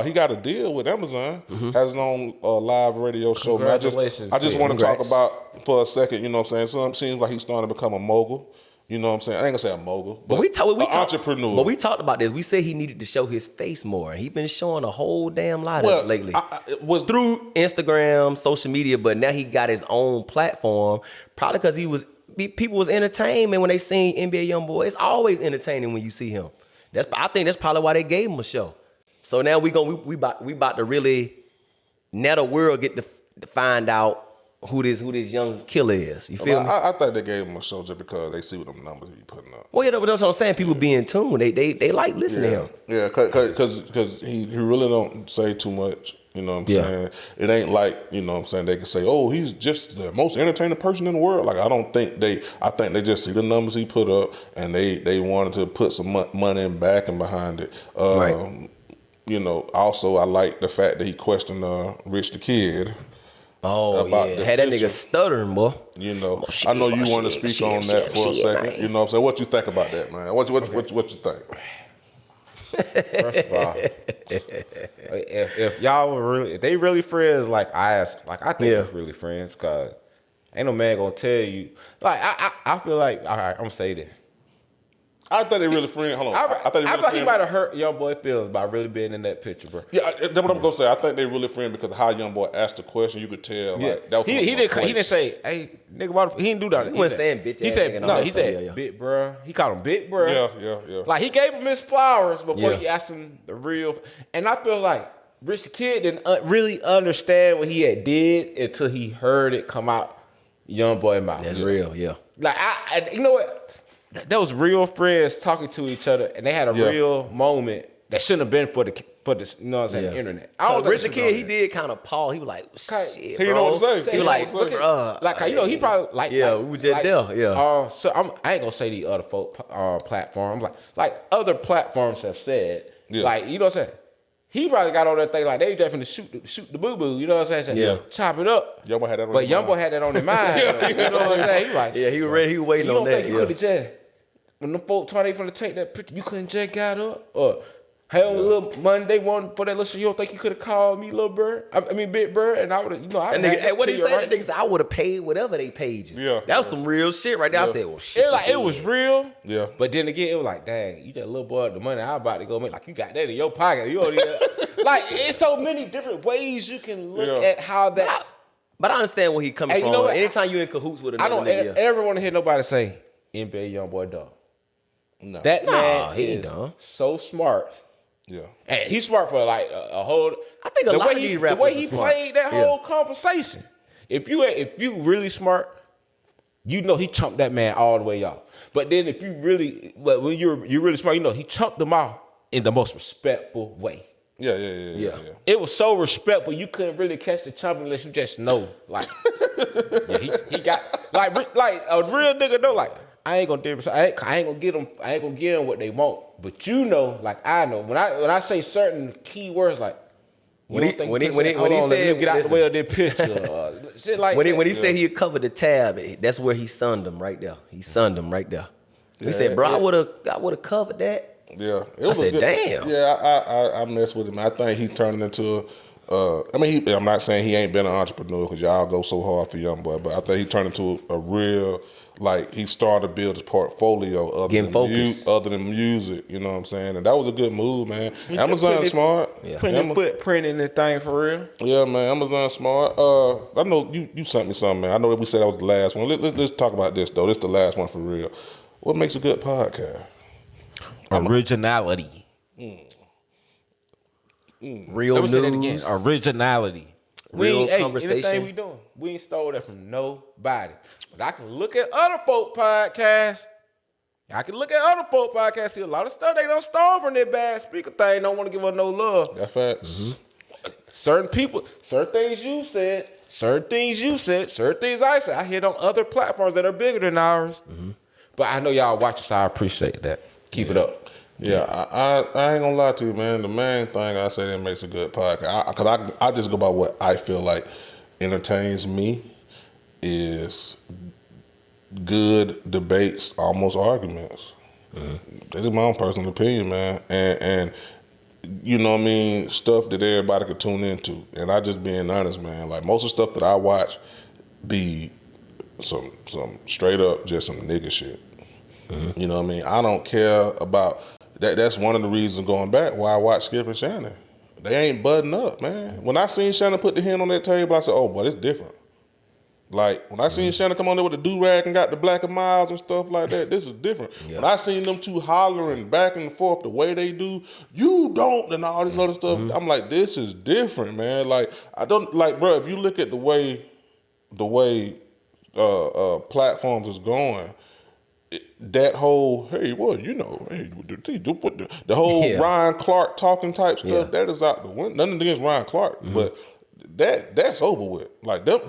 He got a deal with Amazon. Has his own live radio show. Congratulations. I just want to talk about for a second. You know what I'm saying? Seems like he's starting to become a mogul. You know what I'm saying? I ain't gonna say a mogul, but entrepreneur. But we talked about this. We said he needed to show his face more. He been showing a whole damn lot of it lately. It was through Instagram, social media, but now he got his own platform. Probably because people was entertained, man, when they seen NBA Youngboy. It's always entertaining when you see him. I think that's probably why they gave him a show. So now we about to really, now the world get to find out who this young killer is. You feel me? I think they gave him a show just because they see what them numbers he putting up. Well, yeah, but that's what I'm saying. People be in tune. They like listening to him. Yeah, because he really don't say too much. You know what I'm saying? It ain't like, you know what I'm saying, they can say, oh, he's just the most entertaining person in the world. Like, I think they just see the numbers he put up and they wanted to put some money and backing behind it. Right. You know, also I like the fact that he questioned Rich the Kid. Oh, yeah. Had that nigga stuttering, boy. You know, I know you want to speak on that for a second. Right. You know what I'm saying? What you think about that, man? What you think? First of all, if y'all were really, if they really friends, like I think they're really friends, cause ain't no man gonna tell you. Like I feel like, all right, I'm gonna say this. I thought they really friends. Hold on. I thought he might have hurt Youngboy feelings by really being in that picture, bro. Yeah, that's what I'm gonna say. I think they really friends because how Youngboy asked the question, you could tell. Like, that was he didn't say, "Hey, nigga," he didn't do that. He wasn't saying bitch. He said no. He said, "Big bro." He called him big bro. Yeah. Like he gave him his flowers before he asked him the real. And I feel like Rich the Kid didn't really understand what he had did until he heard it come out Youngboy mouth. That's real, yeah. Like I you know what? That was real friends talking to each other, and they had a real moment that shouldn't have been for the you know what I'm saying, the internet. I don't Rich the Kid, he did kind of pause. He was like, shit, he didn't know what to say. He was like, bro. Like, you know, he probably like, we were just there, yeah. So I ain't gonna say the other platforms, like other platforms have said, like, you know what I'm saying. He probably got on that thing like they definitely shoot the boo boo, you know what I'm saying? Yeah. Chop it up. Youngboy had that on but Youngboy had that on his mind. You know what I'm saying? He like, he was ready. He was waiting on that. You don't think you could have when the folks trying to take that picture, you couldn't just got up? Or hell, a little Monday one for that little shit, you don't think you could have called me little bird? I mean big bird, and I would have, you know, what he said, that nigga said, I would have paid whatever they paid you. Yeah. That was some real shit right there. I said, well, shit. It was real. Yeah. But then again, it was like, dang, you that little boy with the money I about to go make, like you got that in your pocket. You don't even, like, it's so many different ways you can look at how that. But I understand where he coming from. You know what? Anytime you in cahoots with another nigga. I don't ever want to hear nobody say, NBA Youngboy dog. No. That man is so smart. Yeah. And he's smart for like a whole. I think a lot of these rappers the way he smart. played that whole conversation. If you really smart, you know he chumped that man all the way off. But then if you really, when you're really smart, you know he chumped them off in the most respectful way. Yeah. It was so respectful you couldn't really catch the chump unless you just know. Like, he got like a real nigga know. Like, I ain't gonna give them what they want. But you know, like I know, when I say certain key words, like when he said get out the way of their picture, shit like when he said he'd cover the tab, that's where he sunned him right there. He sunned him right there. He said, bro, I would have covered that. Yeah, I said, damn. Yeah, I mess with him. I think he turned into. I'm not saying he ain't been an entrepreneur because y'all go so hard for Youngboy, but I think he turned into a real. Like, he started to build his portfolio other than music, you know what I'm saying? And that was a good move, man. Amazon smart. Putting his footprint in this thing for real. Yeah, man, Amazon smart. I know you sent me something, man. I know that we said that was the last one. Let's talk about this, though. This is the last one for real. What makes a good podcast? Originality. Real news. Say that again. Originality. Real conversation. Anything we doing, we ain't stole that from nobody. But I can look at other folk podcasts. See a lot of stuff they don't stole from their bad speaker thing. Don't want to give us no love. That's facts. Mm-hmm. Certain people, certain things you said, certain things I said. I hear it on other platforms that are bigger than ours. Mm-hmm. But I know y'all watch us. I appreciate that. Keep it up. Yeah, I ain't gonna lie to you, man. The main thing I say that makes a good podcast, because I just go by what I feel like entertains me, is good debates, almost arguments. Mm-hmm. This is my own personal opinion, man. And you know what I mean, stuff that everybody could tune into. And I just being honest, man. Like, most of the stuff that I watch be some straight up just some nigga shit. You know what I mean? I don't care about that. That's one of the reasons going back why I watch Skip and Shannon. They ain't budding up, man. When I seen Shannon put the hand on that table, I said, oh, boy, it's different. Like, when I seen Shannon come on there with the do-rag and got the Black and Miles and stuff like that, this is different. When I seen them two hollering back and forth the way they do, you don't, and all this other stuff, I'm like, this is different, man. Like, I don't, like, bro, if you look at the way platforms is going, that whole, hey, well, you know, hey, the whole Ryan Clark talking type stuff, that is out the window. Nothing against Ryan Clark, but that's over with. Like, them,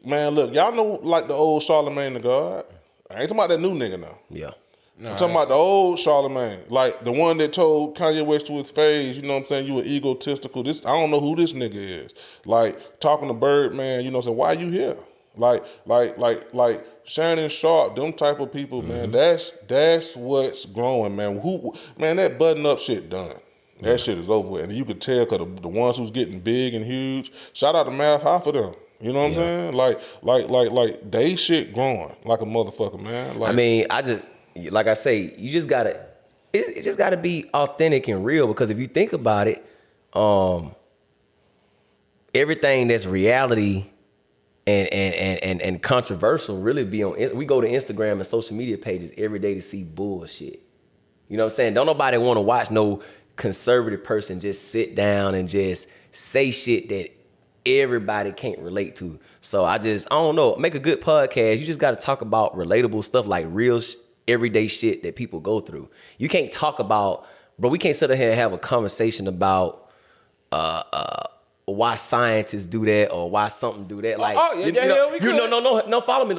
man, look, y'all know, like, the old Charlemagne the God. I ain't talking about that new nigga now. Yeah. I'm talking about the old Charlemagne, like the one that told Kanye West to his face, you know what I'm saying, you an egotistical. This, I don't know who this nigga is. Like, talking to Birdman, you know what I'm saying, why you here? Like Shannon, Sharpe, them type of people, man. That's what's growing, man. Man, that button up shit done. That shit is over with, and you could tell because the ones who's getting big and huge. Shout out to Math High for them. You know what I'm saying? Like they shit growing like a motherfucker, man. Like, I mean, like I say, you just gotta. It just gotta be authentic and real, because if you think about it, everything that's reality and controversial really be on. We go to Instagram and social media pages every day to see bullshit. You know what I'm saying? Don't nobody want to watch no conservative person just sit down and just say shit that everybody can't relate to. So I don't know. Make a good podcast. You just got to talk about relatable stuff, like real everyday shit that people go through. You can't talk about, bro. We can't sit here and have a conversation about why scientists do that or why something do that. Like, no, follow me.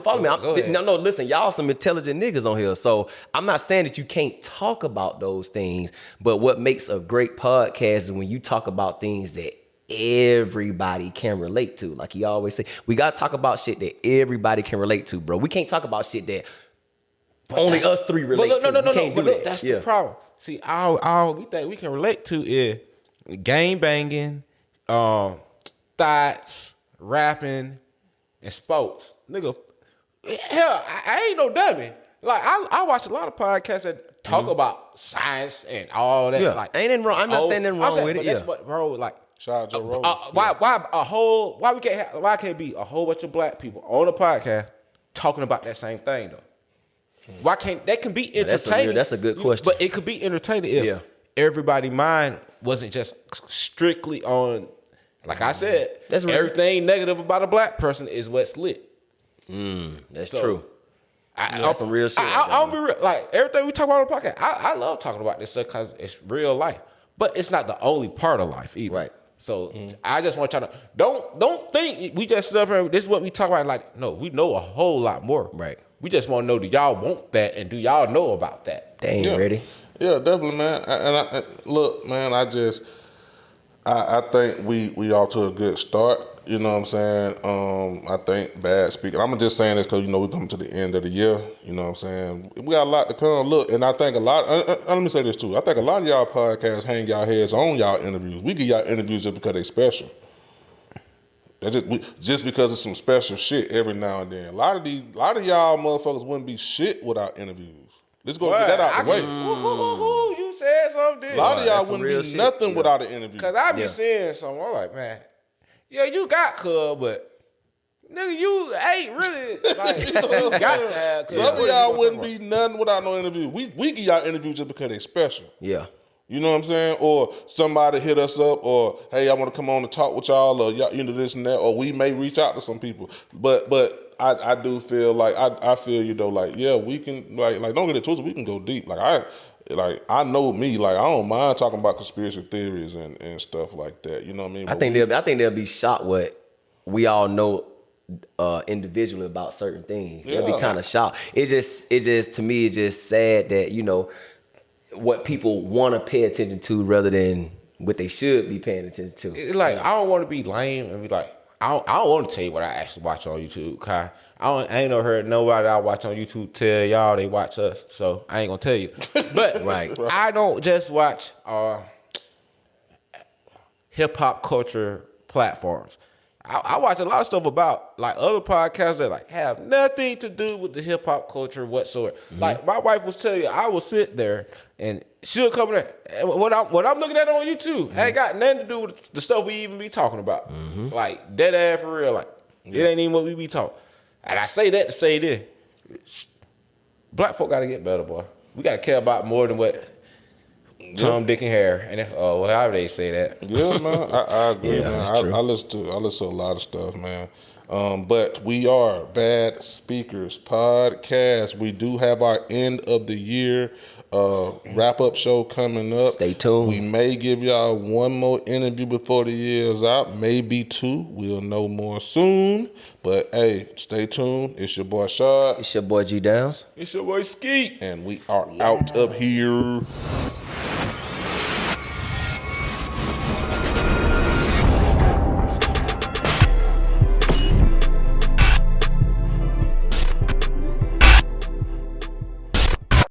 No, listen, y'all some intelligent niggas on here. So I'm not saying that you can't talk about those things, but what makes a great podcast is when you talk about things that everybody can relate to. Like he always say, we gotta talk about shit that everybody can relate to, bro. We can't talk about shit that only us three relate to. Look, that's the problem. See, all we think we can relate to is gang banging, thoughts, rapping, and sports. Nigga, hell, I ain't no dummy. Like, I watch a lot of podcasts that talk about science and all that. Yeah, like, ain't nothing wrong. I'm not saying nothing wrong with it. That's what, bro, like, shout out Joe Rogan. Why can't be a whole bunch of black people on a podcast talking about that same thing though? Why can't that can be entertaining? That's a good question. But it could be entertaining if everybody's mind wasn't just strictly on, like I said, everything negative about a black person is what's lit. That's true. That's some real shit. I'll be real. Like, everything we talk about on the podcast, I love talking about this stuff because it's real life. But it's not the only part of life either. Right. So I just want y'all to don't think we just sit up here. This is what we talk about. Like, no, we know a whole lot more. Right. We just want to know, do y'all want that, and do y'all know about that? They ain't ready. Yeah, definitely, man. And look, man, I think we off to a good start. You know what I'm saying? I think bad speaking. I'm just saying this because, you know, we come to the end of the year. You know what I'm saying? We got a lot to come. Look, and I think let me say this too. I think a lot of y'all podcasts hang y'all heads on y'all interviews. We get y'all interviews just because they special. That's just because it's some special shit every now and then. A lot of y'all motherfuckers wouldn't be shit without interviews. Let's go get that out the way. You said something. A lot of y'all wouldn't be nothing without an interview. Because I be seeing something, I'm like, man, yeah, you got cuz, but nigga, you ain't really like, you got that. Some of y'all wouldn't be nothing without no interview. We give y'all interviews just because they special. Yeah. You know what I'm saying? Or somebody hit us up, or hey, I want to come on and talk with y'all, or y'all, you know, this and that, or we may reach out to some people. But I do feel like I feel, you know, like, yeah, we can like don't get it twisted, we can go deep. I know me, like, I don't mind talking about conspiracy theories and stuff like that. You know what I mean? I think they'll be shocked what we all know individually about certain things. They'll be kind of shocked. It just to me, it's just sad that, you know, what people want to pay attention to rather than what they should be paying attention to. It's like, I don't want to be lame and be like, I don't want to tell you what I actually watch on YouTube. Cause I ain't never heard nobody I watch on YouTube tell y'all they watch us. So I ain't gonna tell you. But right. I don't just watch hip hop culture platforms. I watch a lot of stuff about like other podcasts that like have nothing to do with the hip hop culture whatsoever. Like my wife was telling you, I will sit there and she'll come there. And what I'm looking at on YouTube ain't got nothing to do with the stuff we even be talking about. Like dead ass for real. Like it ain't even what we be talking. And I say that to say this: black folk gotta get better, boy. We gotta care about more than what Tom, Dick, and Harry, and however they say that. Yeah, man, I agree, Yeah, man. that's true. I listen to a lot of stuff, man. But we are Bad Speakers Podcast. We do have our end of the year wrap up show coming up. Stay tuned. We may give y'all one more interview before the year is out, maybe two. We'll know more soon. But hey, stay tuned. It's your boy Sharpe, It's your boy G Downs. It's your boy Skeet. and we are out of here.